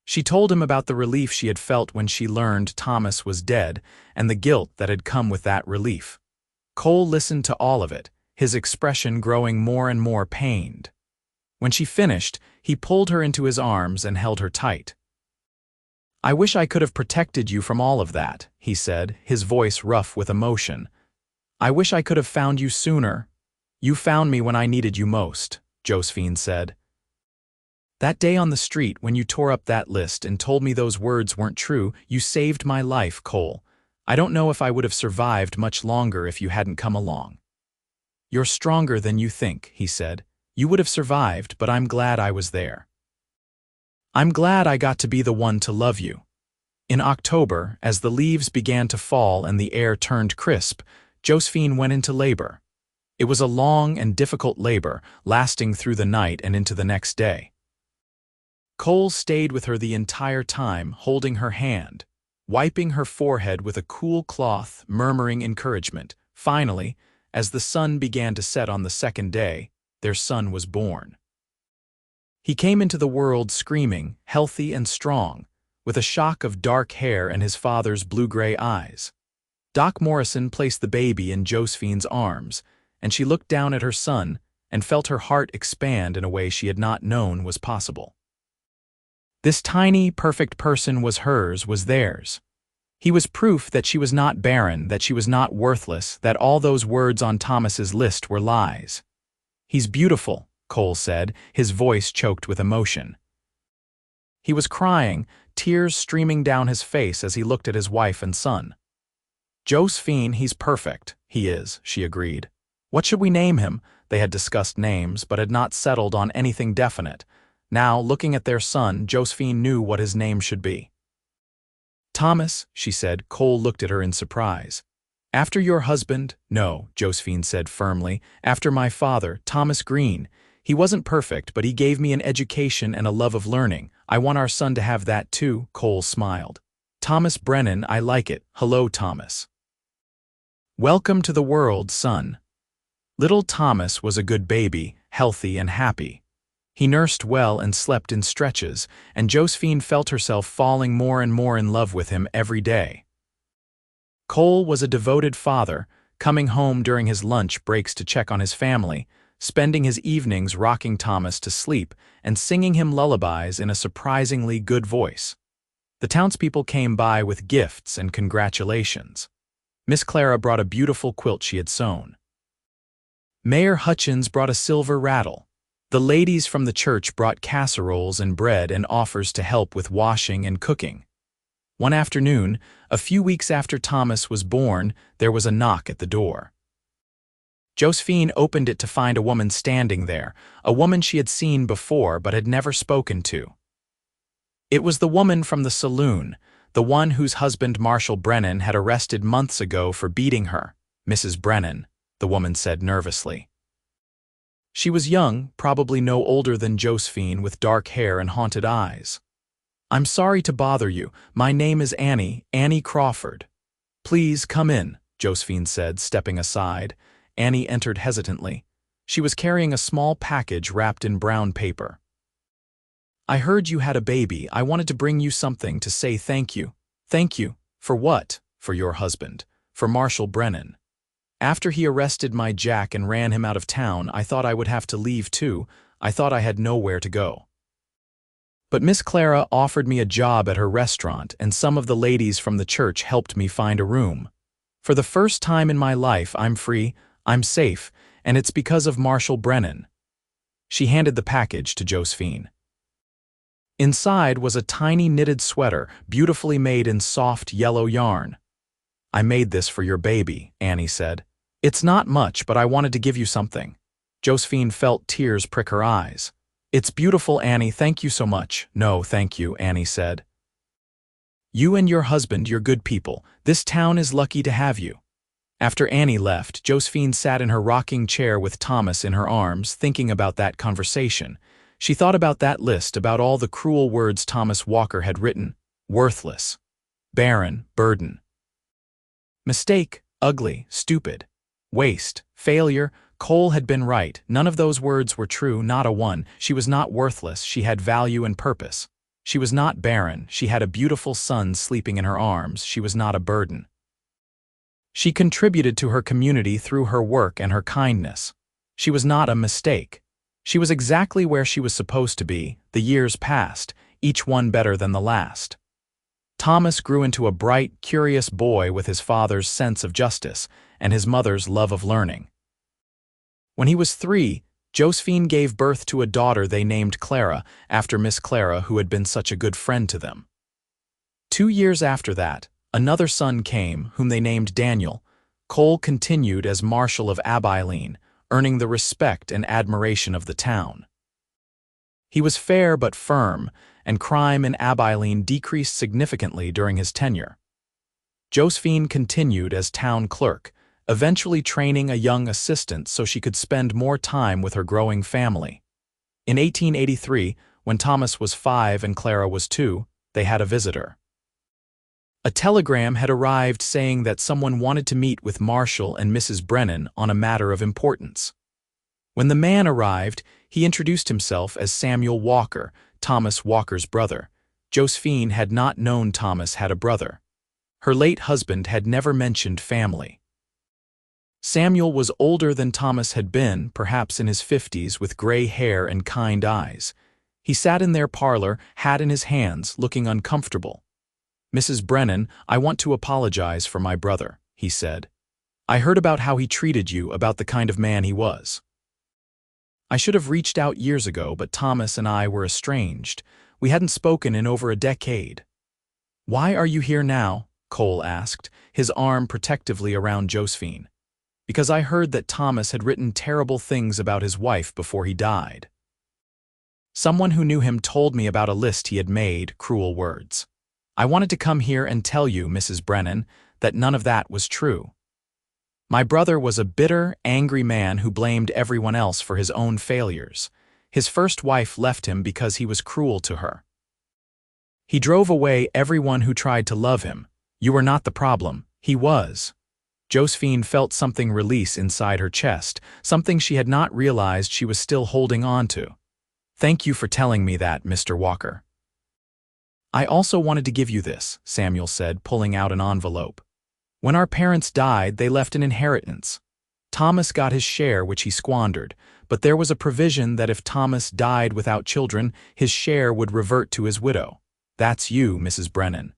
She told him about the relief she had felt when she learned Thomas was dead and the guilt that had come with that relief. Cole listened to all of it, his expression growing more and more pained. When she finished, he pulled her into his arms and held her tight. "I wish I could have protected you from all of that," he said, his voice rough with emotion. "I wish I could have found you sooner." "You found me when I needed you most," Josephine said. "That day on the street when you tore up that list and told me those words weren't true, you saved my life, Cole. I don't know if I would have survived much longer if you hadn't come along." "You're stronger than you think," he said. "You would have survived, but I'm glad I was there. I'm glad I got to be the one to love you." In October, as the leaves began to fall and the air turned crisp, Josephine went into labor. It was a long and difficult labor, lasting through the night and into the next day. Cole stayed with her the entire time, holding her hand, wiping her forehead with a cool cloth, murmuring encouragement. Finally, as the sun began to set on the second day, their son was born. He came into the world screaming, healthy and strong, with a shock of dark hair and his father's blue-gray eyes. Doc Morrison placed the baby in Josephine's arms, and she looked down at her son and felt her heart expand in a way she had not known was possible. This tiny, perfect person was hers, was theirs. He was proof that she was not barren, that she was not worthless, that all those words on Thomas's list were lies. "He's beautiful," Cole said, his voice choked with emotion. He was crying, tears streaming down his face as he looked at his wife and son. "Josephine, he's perfect." "He is," she agreed. "What should we name him?" They had discussed names, but had not settled on anything definite. Now, looking at their son, Josephine knew what his name should be. "Thomas," she said. Cole looked at her in surprise. "After your husband?" "No," Josephine said firmly. "After my father, Thomas Green. He wasn't perfect, but he gave me an education and a love of learning. I want our son to have that too." Cole smiled. "Thomas Brennan, I like it. Hello, Thomas. Welcome to the world, son." Little Thomas was a good baby, healthy and happy. He nursed well and slept in stretches, and Josephine felt herself falling more and more in love with him every day. Cole was a devoted father, coming home during his lunch breaks to check on his family, spending his evenings rocking Thomas to sleep and singing him lullabies in a surprisingly good voice. The townspeople came by with gifts and congratulations. Miss Clara brought a beautiful quilt she had sewn. Mayor Hutchins brought a silver rattle. The ladies from the church brought casseroles and bread and offers to help with washing and cooking. One afternoon, a few weeks after Thomas was born, there was a knock at the door. Josephine opened it to find a woman standing there, a woman she had seen before but had never spoken to. It was the woman from the saloon, the one whose husband Marshall Brennan had arrested months ago for beating her. "Mrs. Brennan," the woman said nervously. She was young, probably no older than Josephine, with dark hair and haunted eyes. "I'm sorry to bother you. My name is Annie Crawford." "Please come in," Josephine said, stepping aside. Annie entered hesitantly. She was carrying a small package wrapped in brown paper. I heard you had a baby. I wanted to bring you something to say thank you. Thank you. For what? For your husband. For Marshall Brennan. After he arrested my Jack and ran him out of town, I thought I would have to leave too. I thought I had nowhere to go. But Miss Clara offered me a job at her restaurant, and some of the ladies from the church helped me find a room. For the first time in my life, I'm free, I'm safe, and it's because of Marshall Brennan. She handed the package to Josephine. Inside was a tiny knitted sweater, beautifully made in soft yellow yarn. I made this for your baby, Annie said. It's not much, but I wanted to give you something. Josephine felt tears prick her eyes. It's beautiful, Annie, thank you so much. No, thank you, Annie said. You and your husband, you're good people. This town is lucky to have you. After Annie left, Josephine sat in her rocking chair with Thomas in her arms, thinking about that conversation. She thought about that list, about all the cruel words Thomas Walker had written. Worthless. Barren, burden. Mistake, ugly, stupid. Waste, failure. Cole had been right. None of those words were true, not a one. She was not worthless, she had value and purpose. She was not barren, she had a beautiful son sleeping in her arms, she was not a burden. She contributed to her community through her work and her kindness. She was not a mistake. She was exactly where she was supposed to be. The years passed, each one better than the last. Thomas grew into a bright, curious boy with his father's sense of justice and his mother's love of learning. When he was 3, Josephine gave birth to a daughter they named Clara, after Miss Clara, who had been such a good friend to them. 2 years after that, another son came, whom they named Daniel. Cole continued as Marshal of Abilene, earning the respect and admiration of the town. He was fair but firm, and crime in Abilene decreased significantly during his tenure. Josephine continued as town clerk, eventually training a young assistant so she could spend more time with her growing family. In 1883, when Thomas was 5 and Clara was 2, they had a visitor. A telegram had arrived saying that someone wanted to meet with Marshall and Mrs. Brennan on a matter of importance. When the man arrived, he introduced himself as Samuel Walker, Thomas Walker's brother. Josephine had not known Thomas had a brother. Her late husband had never mentioned family. Samuel was older than Thomas had been, perhaps in his 50s, with gray hair and kind eyes. He sat in their parlor, hat in his hands, looking uncomfortable. Mrs. Brennan, I want to apologize for my brother, he said. I heard about how he treated you, about the kind of man he was. I should have reached out years ago, but Thomas and I were estranged. We hadn't spoken in over a decade. Why are you here now? Cole asked, his arm protectively around Josephine. Because I heard that Thomas had written terrible things about his wife before he died. Someone who knew him told me about a list he had made, cruel words. I wanted to come here and tell you, Mrs. Brennan, that none of that was true. My brother was a bitter, angry man who blamed everyone else for his own failures. His first wife left him because he was cruel to her. He drove away everyone who tried to love him. You were not the problem, he was. Josephine felt something release inside her chest, something she had not realized she was still holding on to. Thank you for telling me that, Mr. Walker. I also wanted to give you this, Samuel said, pulling out an envelope. When our parents died, they left an inheritance. Thomas got his share, which he squandered, but there was a provision that if Thomas died without children, his share would revert to his widow. That's you, Mrs. Brennan.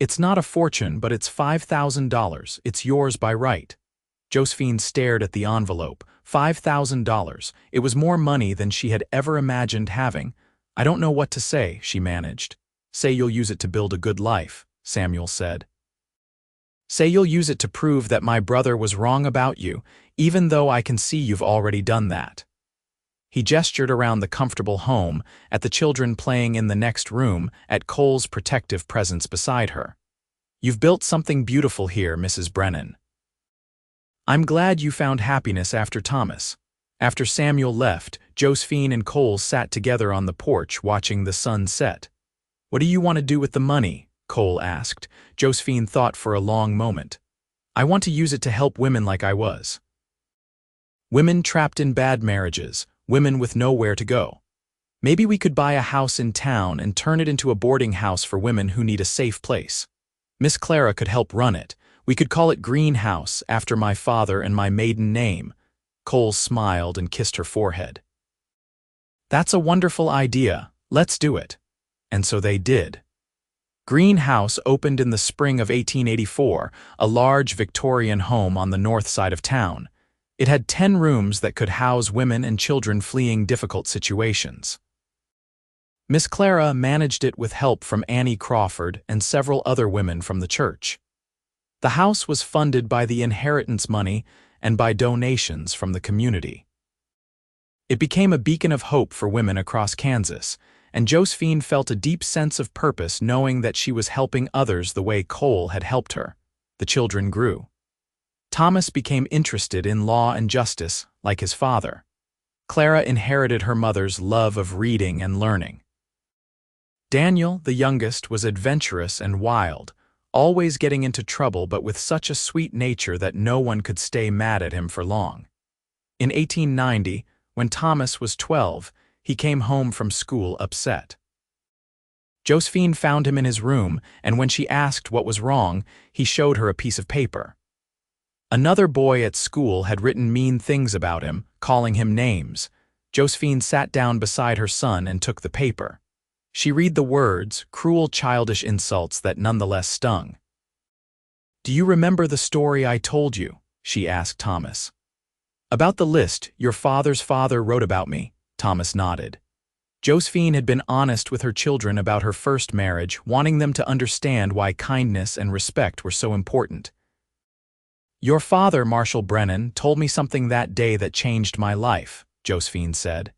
It's not a fortune, but it's $5,000. It's yours by right. Josephine stared at the envelope. $5,000. It was more money than she had ever imagined having. I don't know what to say, she managed. Say you'll use it to build a good life, Samuel said. Say you'll use it to prove that my brother was wrong about you, even though I can see you've already done that. He gestured around the comfortable home, at the children playing in the next room, at Cole's protective presence beside her. You've built something beautiful here, Mrs. Brennan. I'm glad you found happiness after Thomas. After Samuel left, Josephine and Cole sat together on the porch watching the sun set. What do you want to do with the money? Cole asked. Josephine thought for a long moment. I want to use it to help women like I was. Women trapped in bad marriages, women with nowhere to go. Maybe we could buy a house in town and turn it into a boarding house for women who need a safe place. Miss Clara could help run it. We could call it Greenhouse, after my father and my maiden name. Cole smiled and kissed her forehead. That's a wonderful idea. Let's do it. And so they did. Greenhouse opened in the spring of 1884, a large Victorian home on the north side of town. It had 10 rooms that could house women and children fleeing difficult situations. Miss Clara managed it with help from Annie Crawford and several other women from the church. The house was funded by the inheritance money and by donations from the community. It became a beacon of hope for women across Kansas, and Josephine felt a deep sense of purpose knowing that she was helping others the way Cole had helped her. The children grew. Thomas became interested in law and justice, like his father. Clara inherited her mother's love of reading and learning. Daniel, the youngest, was adventurous and wild, always getting into trouble but with such a sweet nature that no one could stay mad at him for long. In 1890, when Thomas was 12, he came home from school upset. Josephine found him in his room, and when she asked what was wrong, he showed her a piece of paper. Another boy at school had written mean things about him, calling him names. Josephine sat down beside her son and took the paper. She read the words, cruel childish insults that nonetheless stung. "Do you remember the story I told you?" she asked Thomas. "About the list your father's father wrote about me?" Thomas nodded. Josephine had been honest with her children about her first marriage, wanting them to understand why kindness and respect were so important. "Your father, Marshall Brennan, told me something that day that changed my life," Josephine said.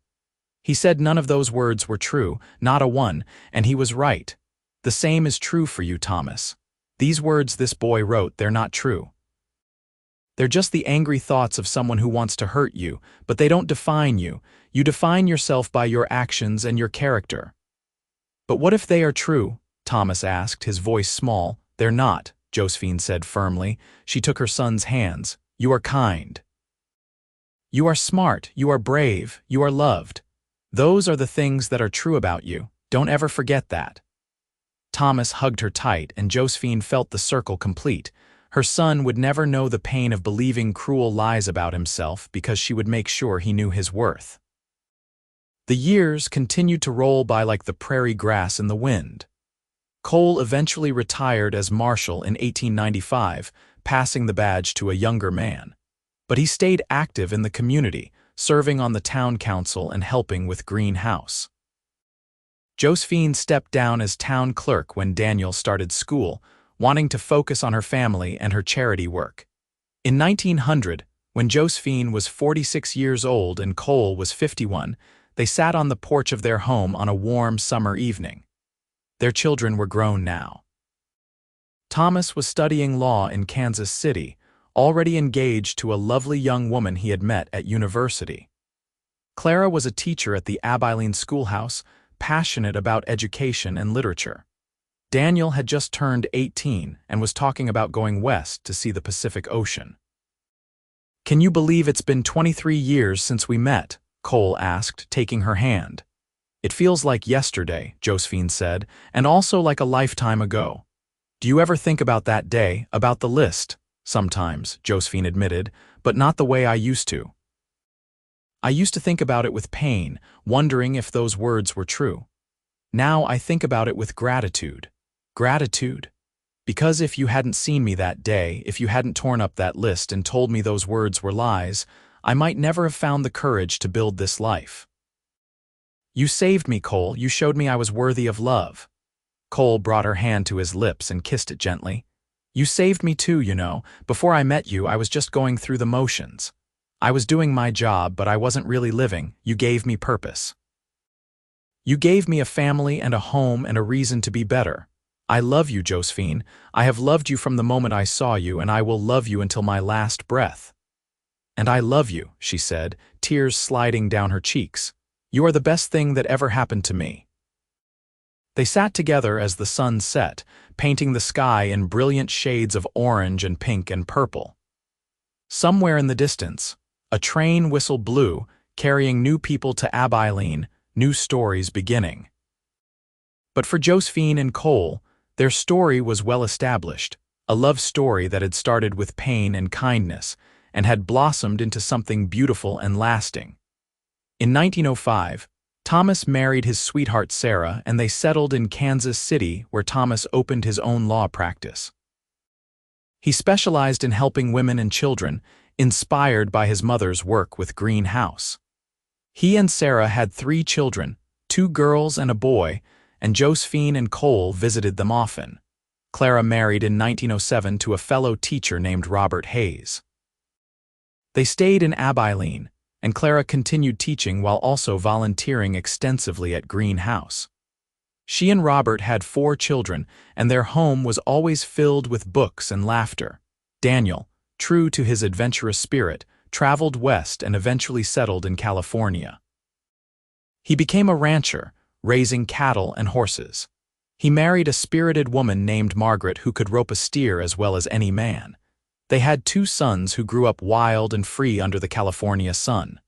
"He said none of those words were true, not a one, and he was right. The same is true for you, Thomas. These words this boy wrote, they're not true. They're just the angry thoughts of someone who wants to hurt you, but they don't define you. You define yourself by your actions and your character." "But what if they are true?" Thomas asked, his voice small. "They're not," Josephine said firmly. She took her son's hands. "You are kind. You are smart, you are brave, you are loved. Those are the things that are true about you. Don't ever forget that." Thomas hugged her tight, and Josephine felt the circle complete. Her son would never know the pain of believing cruel lies about himself because she would make sure he knew his worth. The years continued to roll by like the prairie grass in the wind. Cole eventually retired as marshal in 1895, passing the badge to a younger man. But he stayed active in the community, serving on the town council and helping with Greenhouse. Josephine stepped down as town clerk when Daniel started school, wanting to focus on her family and her charity work. In 1900, when Josephine was 46 years old and Cole was 51, they sat on the porch of their home on a warm summer evening. Their children were grown now. Thomas was studying law in Kansas City, already engaged to a lovely young woman he had met at university. Clara was a teacher at the Abilene schoolhouse, passionate about education and literature. Daniel had just turned 18 and was talking about going west to see the Pacific Ocean. "Can you believe it's been 23 years since we met?" Cole asked, taking her hand. "It feels like yesterday," Josephine said, "and also like a lifetime ago. Do you ever think about that day, about the list?" "Sometimes," Josephine admitted, "but not the way I used to. I used to think about it with pain, wondering if those words were true. Now I think about it with gratitude. Gratitude. Because if you hadn't seen me that day, if you hadn't torn up that list and told me those words were lies, I might never have found the courage to build this life. You saved me, Cole. You showed me I was worthy of love." Cole brought her hand to his lips and kissed it gently. "You saved me too, you know. Before I met you, I was just going through the motions. I was doing my job, but I wasn't really living. You gave me purpose. You gave me a family and a home and a reason to be better. I love you, Josephine. I have loved you from the moment I saw you, and I will love you until my last breath." "And I love you," she said, tears sliding down her cheeks. "You are the best thing that ever happened to me." They sat together as the sun set, painting the sky in brilliant shades of orange and pink and purple. Somewhere in the distance, a train whistle blew, carrying new people to Abilene, new stories beginning. But for Josephine and Cole, their story was well established, a love story that had started with pain and kindness and had blossomed into something beautiful and lasting. In 1905, Thomas married his sweetheart Sarah and they settled in Kansas City, where Thomas opened his own law practice. He specialized in helping women and children, inspired by his mother's work with Green House. He and Sarah had 3 children, 2 girls and a boy, and Josephine and Cole visited them often. Clara married in 1907 to a fellow teacher named Robert Hayes. They stayed in Abilene, and Clara continued teaching while also volunteering extensively at Green House. She and Robert had 4 children, and their home was always filled with books and laughter. Daniel, true to his adventurous spirit, traveled west and eventually settled in California. He became a rancher, raising cattle and horses. He married a spirited woman named Margaret who could rope a steer as well as any man. They had 2 sons who grew up wild and free under the California sun.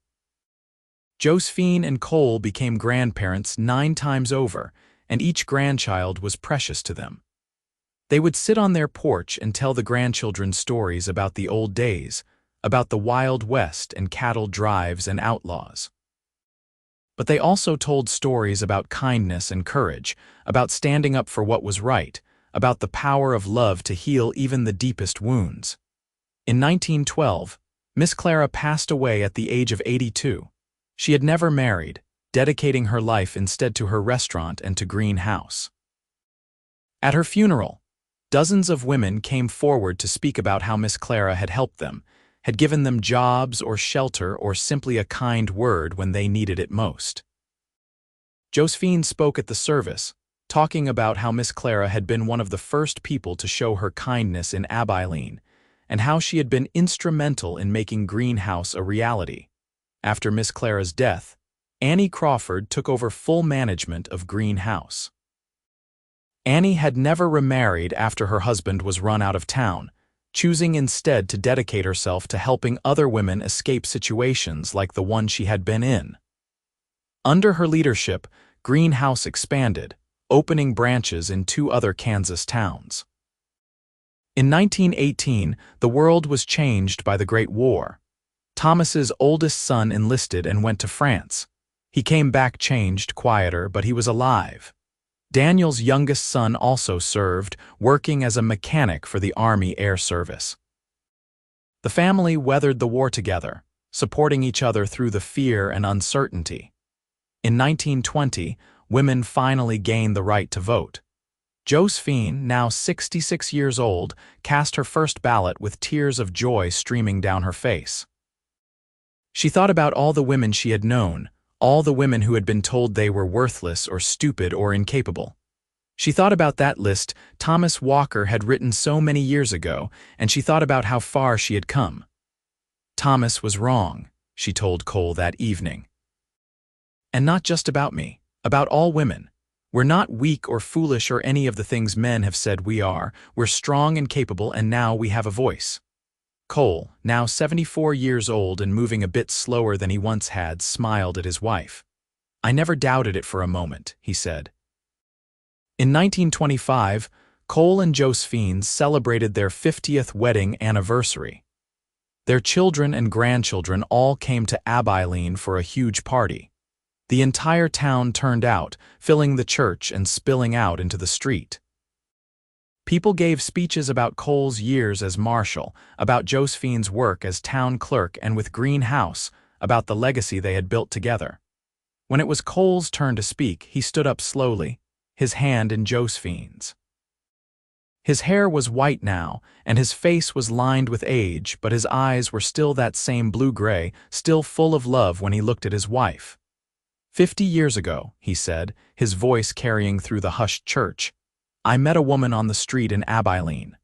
Josephine and Cole became grandparents 9 times over, and each grandchild was precious to them. They would sit on their porch and tell the grandchildren stories about the old days, about the Wild West and cattle drives and outlaws. But they also told stories about kindness and courage, about standing up for what was right, about the power of love to heal even the deepest wounds. In 1912, Miss Clara passed away at the age of 82. She had never married, dedicating her life instead to her restaurant and to Green House. At her funeral, dozens of women came forward to speak about how Miss Clara had helped them, had given them jobs or shelter or simply a kind word when they needed it most. Josephine spoke at the service, talking about how Miss Clara had been one of the first people to show her kindness in Abilene, and how she had been instrumental in making Green House a reality. After Miss Clara's death, Annie Crawford took over full management of Green House. Annie had never remarried after her husband was run out of town, choosing instead to dedicate herself to helping other women escape situations like the one she had been in. Under her leadership, Green House expanded, opening branches in 2 other Kansas towns. In 1918, the world was changed by the Great War. Thomas's oldest son enlisted and went to France. He came back changed, quieter, but he was alive. Daniel's youngest son also served, working as a mechanic for the Army Air Service. The family weathered the war together, supporting each other through the fear and uncertainty. In 1920, women finally gained the right to vote. Josephine, now 66 years old, cast her first ballot with tears of joy streaming down her face. She thought about all the women she had known, all the women who had been told they were worthless or stupid or incapable. She thought about that list Thomas Walker had written so many years ago, and she thought about how far she had come. Thomas was wrong, she told Cole that evening. And not just about me, about all women. We're not weak or foolish or any of the things men have said we are. We're strong and capable, and now we have a voice. Cole, now 74 years old and moving a bit slower than he once had, smiled at his wife. "I never doubted it for a moment," he said. In 1925, Cole and Josephine celebrated their 50th wedding anniversary. Their children and grandchildren all came to Abilene for a huge party. The entire town turned out, filling the church and spilling out into the street. People gave speeches about Cole's years as marshal, about Josephine's work as town clerk and with Green House, about the legacy they had built together. When it was Cole's turn to speak, he stood up slowly, his hand in Josephine's. His hair was white now, and his face was lined with age, but his eyes were still that same blue-gray, still full of love when he looked at his wife. 50 years ago, he said, his voice carrying through the hushed church, I met a woman on the street in Abilene.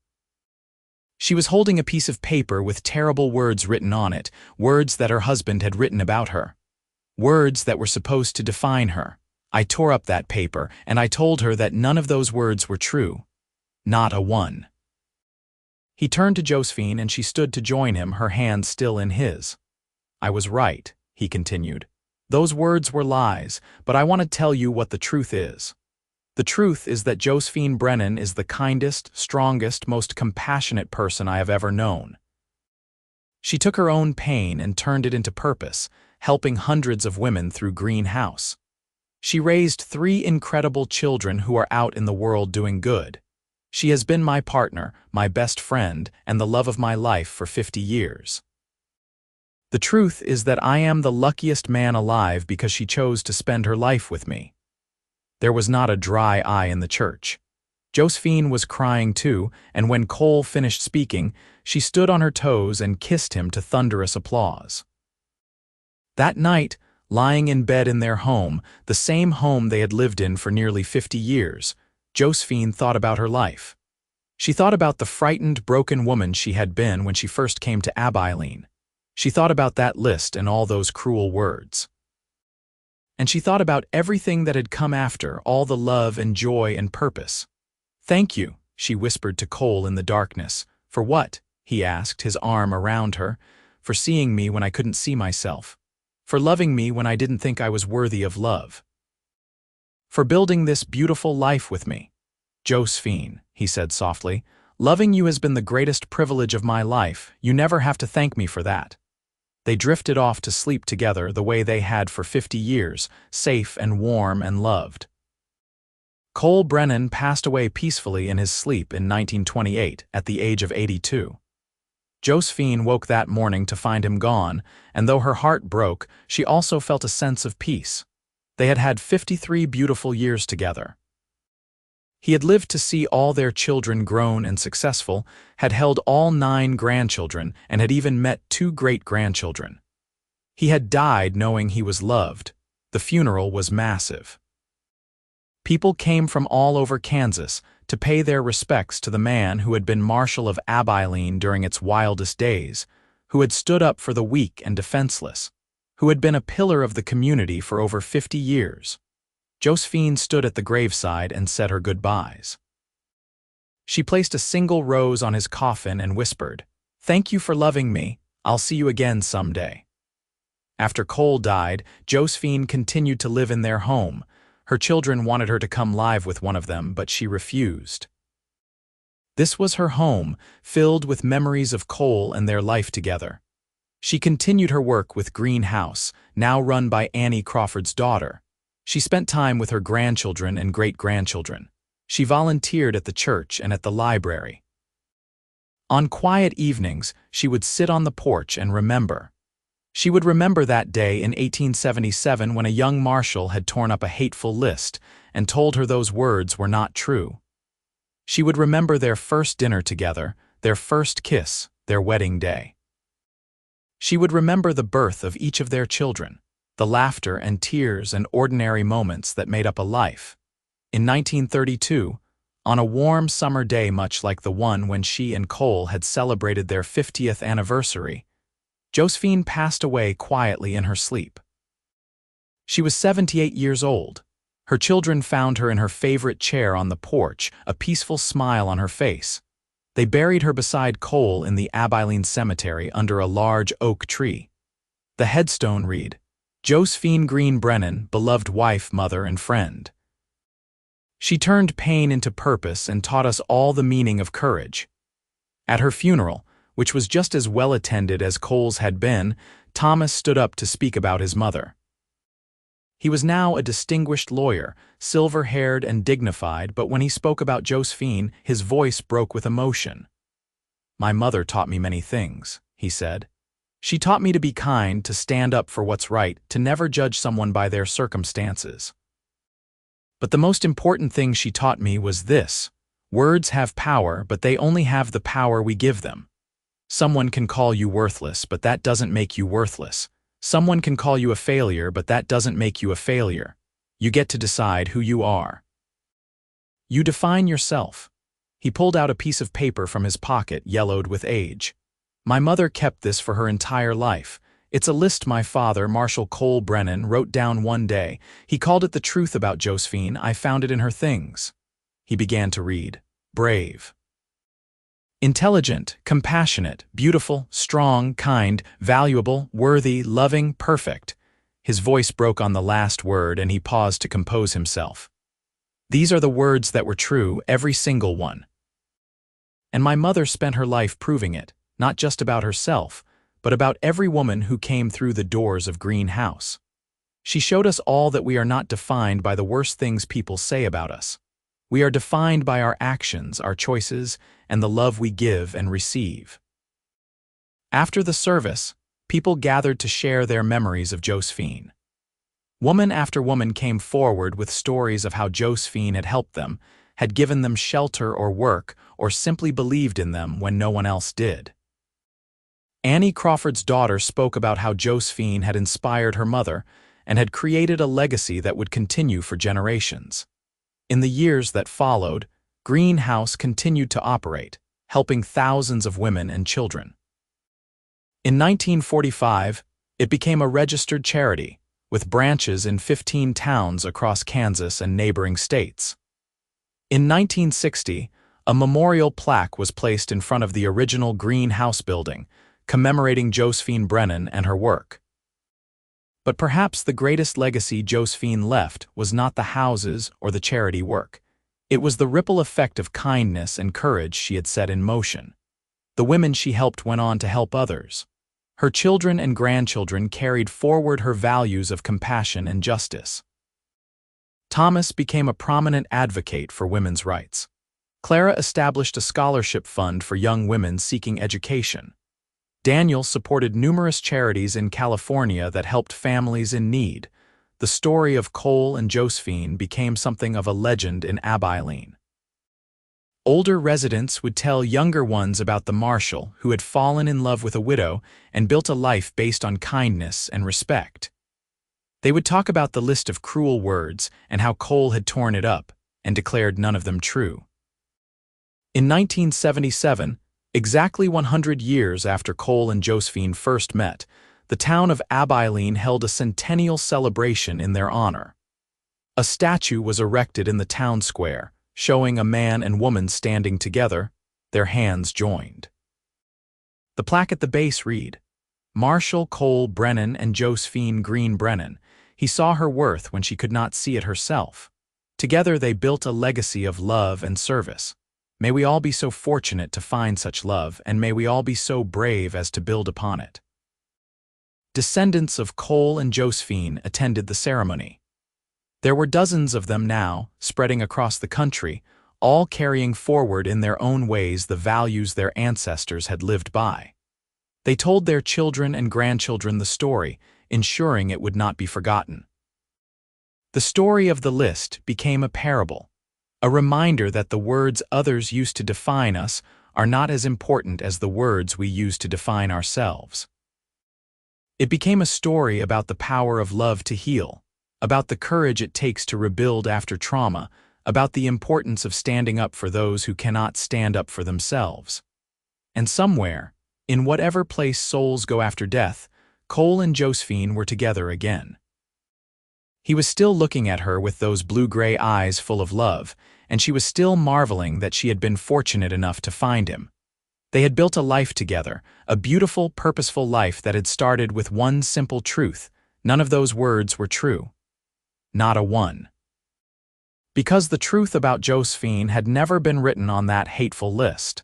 She was holding a piece of paper with terrible words written on it, words that her husband had written about her. Words that were supposed to define her. I tore up that paper, and I told her that none of those words were true. Not a one. He turned to Josephine and she stood to join him, her hand still in his. I was right, he continued. Those words were lies, but I want to tell you what the truth is. The truth is that Josephine Brennan is the kindest, strongest, most compassionate person I have ever known. She took her own pain and turned it into purpose, helping hundreds of women through Green House. She raised 3 incredible children who are out in the world doing good. She has been my partner, my best friend, and the love of my life for 50 years. The truth is that I am the luckiest man alive because she chose to spend her life with me. There was not a dry eye in the church. Josephine was crying too, and when Cole finished speaking, she stood on her toes and kissed him to thunderous applause. That night, lying in bed in their home, the same home they had lived in for nearly 50 years, Josephine thought about her life. She thought about the frightened, broken woman she had been when she first came to Abilene. She thought about that list and all those cruel words. And she thought about everything that had come after, all the love and joy and purpose. "Thank you," she whispered to Cole in the darkness. "For what?" he asked, his arm around her. "For seeing me when I couldn't see myself. For loving me when I didn't think I was worthy of love. For building this beautiful life with me. Josephine," he said softly, "loving you has been the greatest privilege of my life. You never have to thank me for that." They drifted off to sleep together the way they had for 50 years, safe and warm and loved. Cole Brennan passed away peacefully in his sleep in 1928 at the age of 82. Josephine woke that morning to find him gone, and though her heart broke, she also felt a sense of peace. They had had 53 beautiful years together. He had lived to see all their children grown and successful, had held all 9 grandchildren, and had even met 2 great-grandchildren. He had died knowing he was loved. The funeral was massive. People came from all over Kansas to pay their respects to the man who had been Marshal of Abilene during its wildest days, who had stood up for the weak and defenseless, who had been a pillar of the community for over 50 years. Josephine stood at the graveside and said her goodbyes. She placed a single rose on his coffin and whispered, "Thank you for loving me. I'll see you again someday." After Cole died, Josephine continued to live in their home. Her children wanted her to come live with one of them, but she refused. This was her home, filled with memories of Cole and their life together. She continued her work with Green House, now run by Annie Crawford's daughter. She spent time with her grandchildren and great-grandchildren. She volunteered at the church and at the library. On quiet evenings, she would sit on the porch and remember. She would remember that day in 1877 when a young marshal had torn up a hateful list and told her those words were not true. She would remember their first dinner together, their first kiss, their wedding day. She would remember the birth of each of their children, the laughter and tears and ordinary moments that made up a life. In 1932, on a warm summer day much like the one when she and Cole had celebrated their 50th anniversary, Josephine passed away quietly in her sleep. She was 78 years old. Her children found her in her favorite chair on the porch, a peaceful smile on her face. They buried her beside Cole in the Abilene Cemetery under a large oak tree. The headstone read, "Josephine Green Brennan, beloved wife, mother, and friend." She turned pain into purpose and taught us all the meaning of courage. At her funeral, which was just as well attended as Cole's had been, Thomas stood up to speak about his mother. He was now a distinguished lawyer, silver-haired and dignified, but when he spoke about Josephine, his voice broke with emotion. "My mother taught me many things," he said. "She taught me to be kind, to stand up for what's right, to never judge someone by their circumstances. But the most important thing she taught me was this: words have power, but they only have the power we give them. Someone can call you worthless, but that doesn't make you worthless. Someone can call you a failure, but that doesn't make you a failure. You get to decide who you are. You define yourself." He pulled out a piece of paper from his pocket, yellowed with age. "My mother kept this for her entire life. It's a list my father, Marshal Cole Brennan, wrote down one day. He called it the truth about Josephine. I found it in her things." He began to read. "Brave. Intelligent, compassionate, beautiful, strong, kind, valuable, worthy, loving, perfect." His voice broke on the last word and he paused to compose himself. These are the words that were true, every single one. And my mother spent her life proving it, not just about herself, but about every woman who came through the doors of Green House. She showed us all that we are not defined by the worst things people say about us. We are defined by our actions, our choices, and the love we give and receive. After the service, people gathered to share their memories of Josephine. Woman after woman came forward with stories of how Josephine had helped them, had given them shelter or work, or simply believed in them when no one else did. Annie Crawford's daughter spoke about how Josephine had inspired her mother and had created a legacy that would continue for generations. In the years that followed, Green House continued to operate, helping thousands of women and children. In 1945, it became a registered charity, with branches in 15 towns across Kansas and neighboring states. In 1960, a memorial plaque was placed in front of the original Green House building, commemorating Josephine Brennan and her work. But perhaps the greatest legacy Josephine left was not the houses or the charity work. It was the ripple effect of kindness and courage she had set in motion. The women she helped went on to help others. Her children and grandchildren carried forward her values of compassion and justice. Thomas became a prominent advocate for women's rights. Clara established a scholarship fund for young women seeking education. Daniel supported numerous charities in California that helped families in need. The story of Cole and Josephine became something of a legend in Abilene. Older residents would tell younger ones about the marshal who had fallen in love with a widow and built a life based on kindness and respect. They would talk about the list of cruel words and how Cole had torn it up and declared none of them true. In 1977, exactly 100 years after Cole and Josephine first met, the town of Abilene held a centennial celebration in their honor. A statue was erected in the town square, showing a man and woman standing together, their hands joined. The plaque at the base read, "Marshall Cole Brennan and Josephine Green Brennan. He saw her worth when she could not see it herself. Together they built a legacy of love and service. May we all be so fortunate to find such love, and may we all be so brave as to build upon it." Descendants of Cole and Josephine attended the ceremony. There were dozens of them now, spreading across the country, all carrying forward in their own ways the values their ancestors had lived by. They told their children and grandchildren the story, ensuring it would not be forgotten. The story of the list became a parable, a reminder that the words others used to define us are not as important as the words we use to define ourselves. It became a story about the power of love to heal, about the courage it takes to rebuild after trauma, about the importance of standing up for those who cannot stand up for themselves. And somewhere, in whatever place souls go after death, Cole and Josephine were together again. He was still looking at her with those blue-gray eyes full of love, and she was still marveling that she had been fortunate enough to find him. They had built a life together, a beautiful, purposeful life that had started with one simple truth: none of those words were true. Not a one. Because the truth about Josephine had never been written on that hateful list.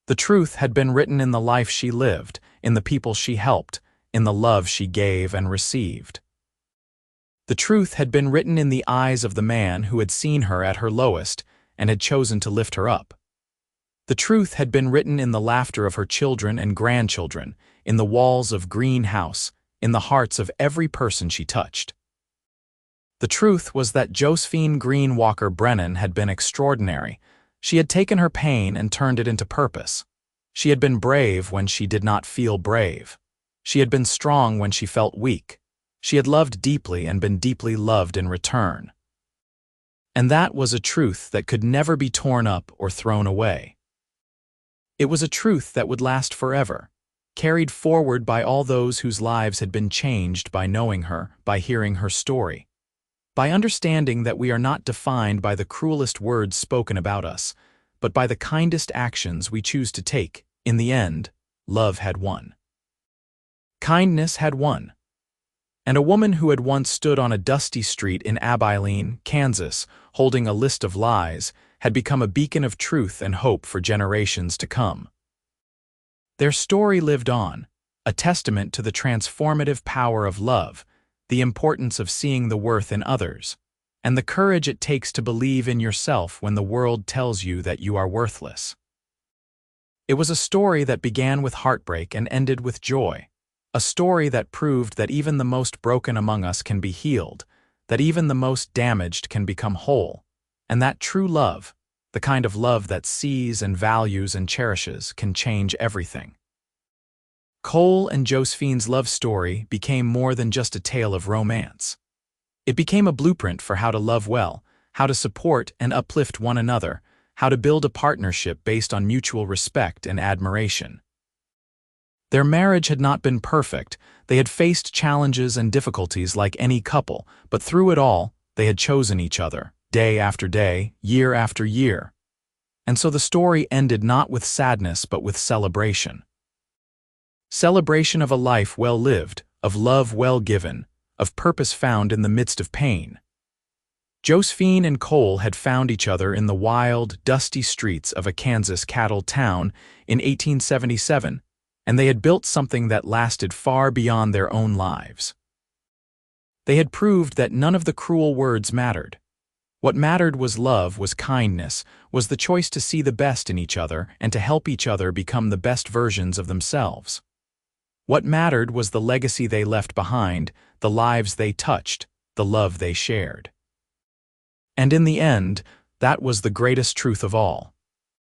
The truth had been written in the life she lived, in the people she helped, in the love she gave and received. The truth had been written in the eyes of the man who had seen her at her lowest and had chosen to lift her up. The truth had been written in the laughter of her children and grandchildren, in the walls of Green House, in the hearts of every person she touched. The truth was that Josephine Green Walker Brennan had been extraordinary. She had taken her pain and turned it into purpose. She had been brave when she did not feel brave. She had been strong when she felt weak. She had loved deeply and been deeply loved in return. And that was a truth that could never be torn up or thrown away. It was a truth that would last forever, carried forward by all those whose lives had been changed by knowing her, by hearing her story. By understanding that we are not defined by the cruelest words spoken about us, but by the kindest actions we choose to take. In the end, love had won. Kindness had won. And a woman who had once stood on a dusty street in Abilene, Kansas, holding a list of lies, had become a beacon of truth and hope for generations to come. Their story lived on, a testament to the transformative power of love, the importance of seeing the worth in others, and the courage it takes to believe in yourself when the world tells you that you are worthless. It was a story that began with heartbreak and ended with joy, a story that proved that even the most broken among us can be healed, that even the most damaged can become whole, and that true love, the kind of love that sees and values and cherishes, can change everything. Cole and Josephine's love story became more than just a tale of romance. It became a blueprint for how to love well, how to support and uplift one another, how to build a partnership based on mutual respect and admiration. Their marriage had not been perfect, they had faced challenges and difficulties like any couple, but through it all, they had chosen each other, day after day, year after year. And so the story ended not with sadness but with celebration. Celebration of a life well lived, of love well given, of purpose found in the midst of pain. Josephine and Cole had found each other in the wild, dusty streets of a Kansas cattle town in 1877, and they had built something that lasted far beyond their own lives. They had proved that none of the cruel words mattered. What mattered was love, was kindness, was the choice to see the best in each other and to help each other become the best versions of themselves. What mattered was the legacy they left behind, the lives they touched, the love they shared. And in the end, that was the greatest truth of all.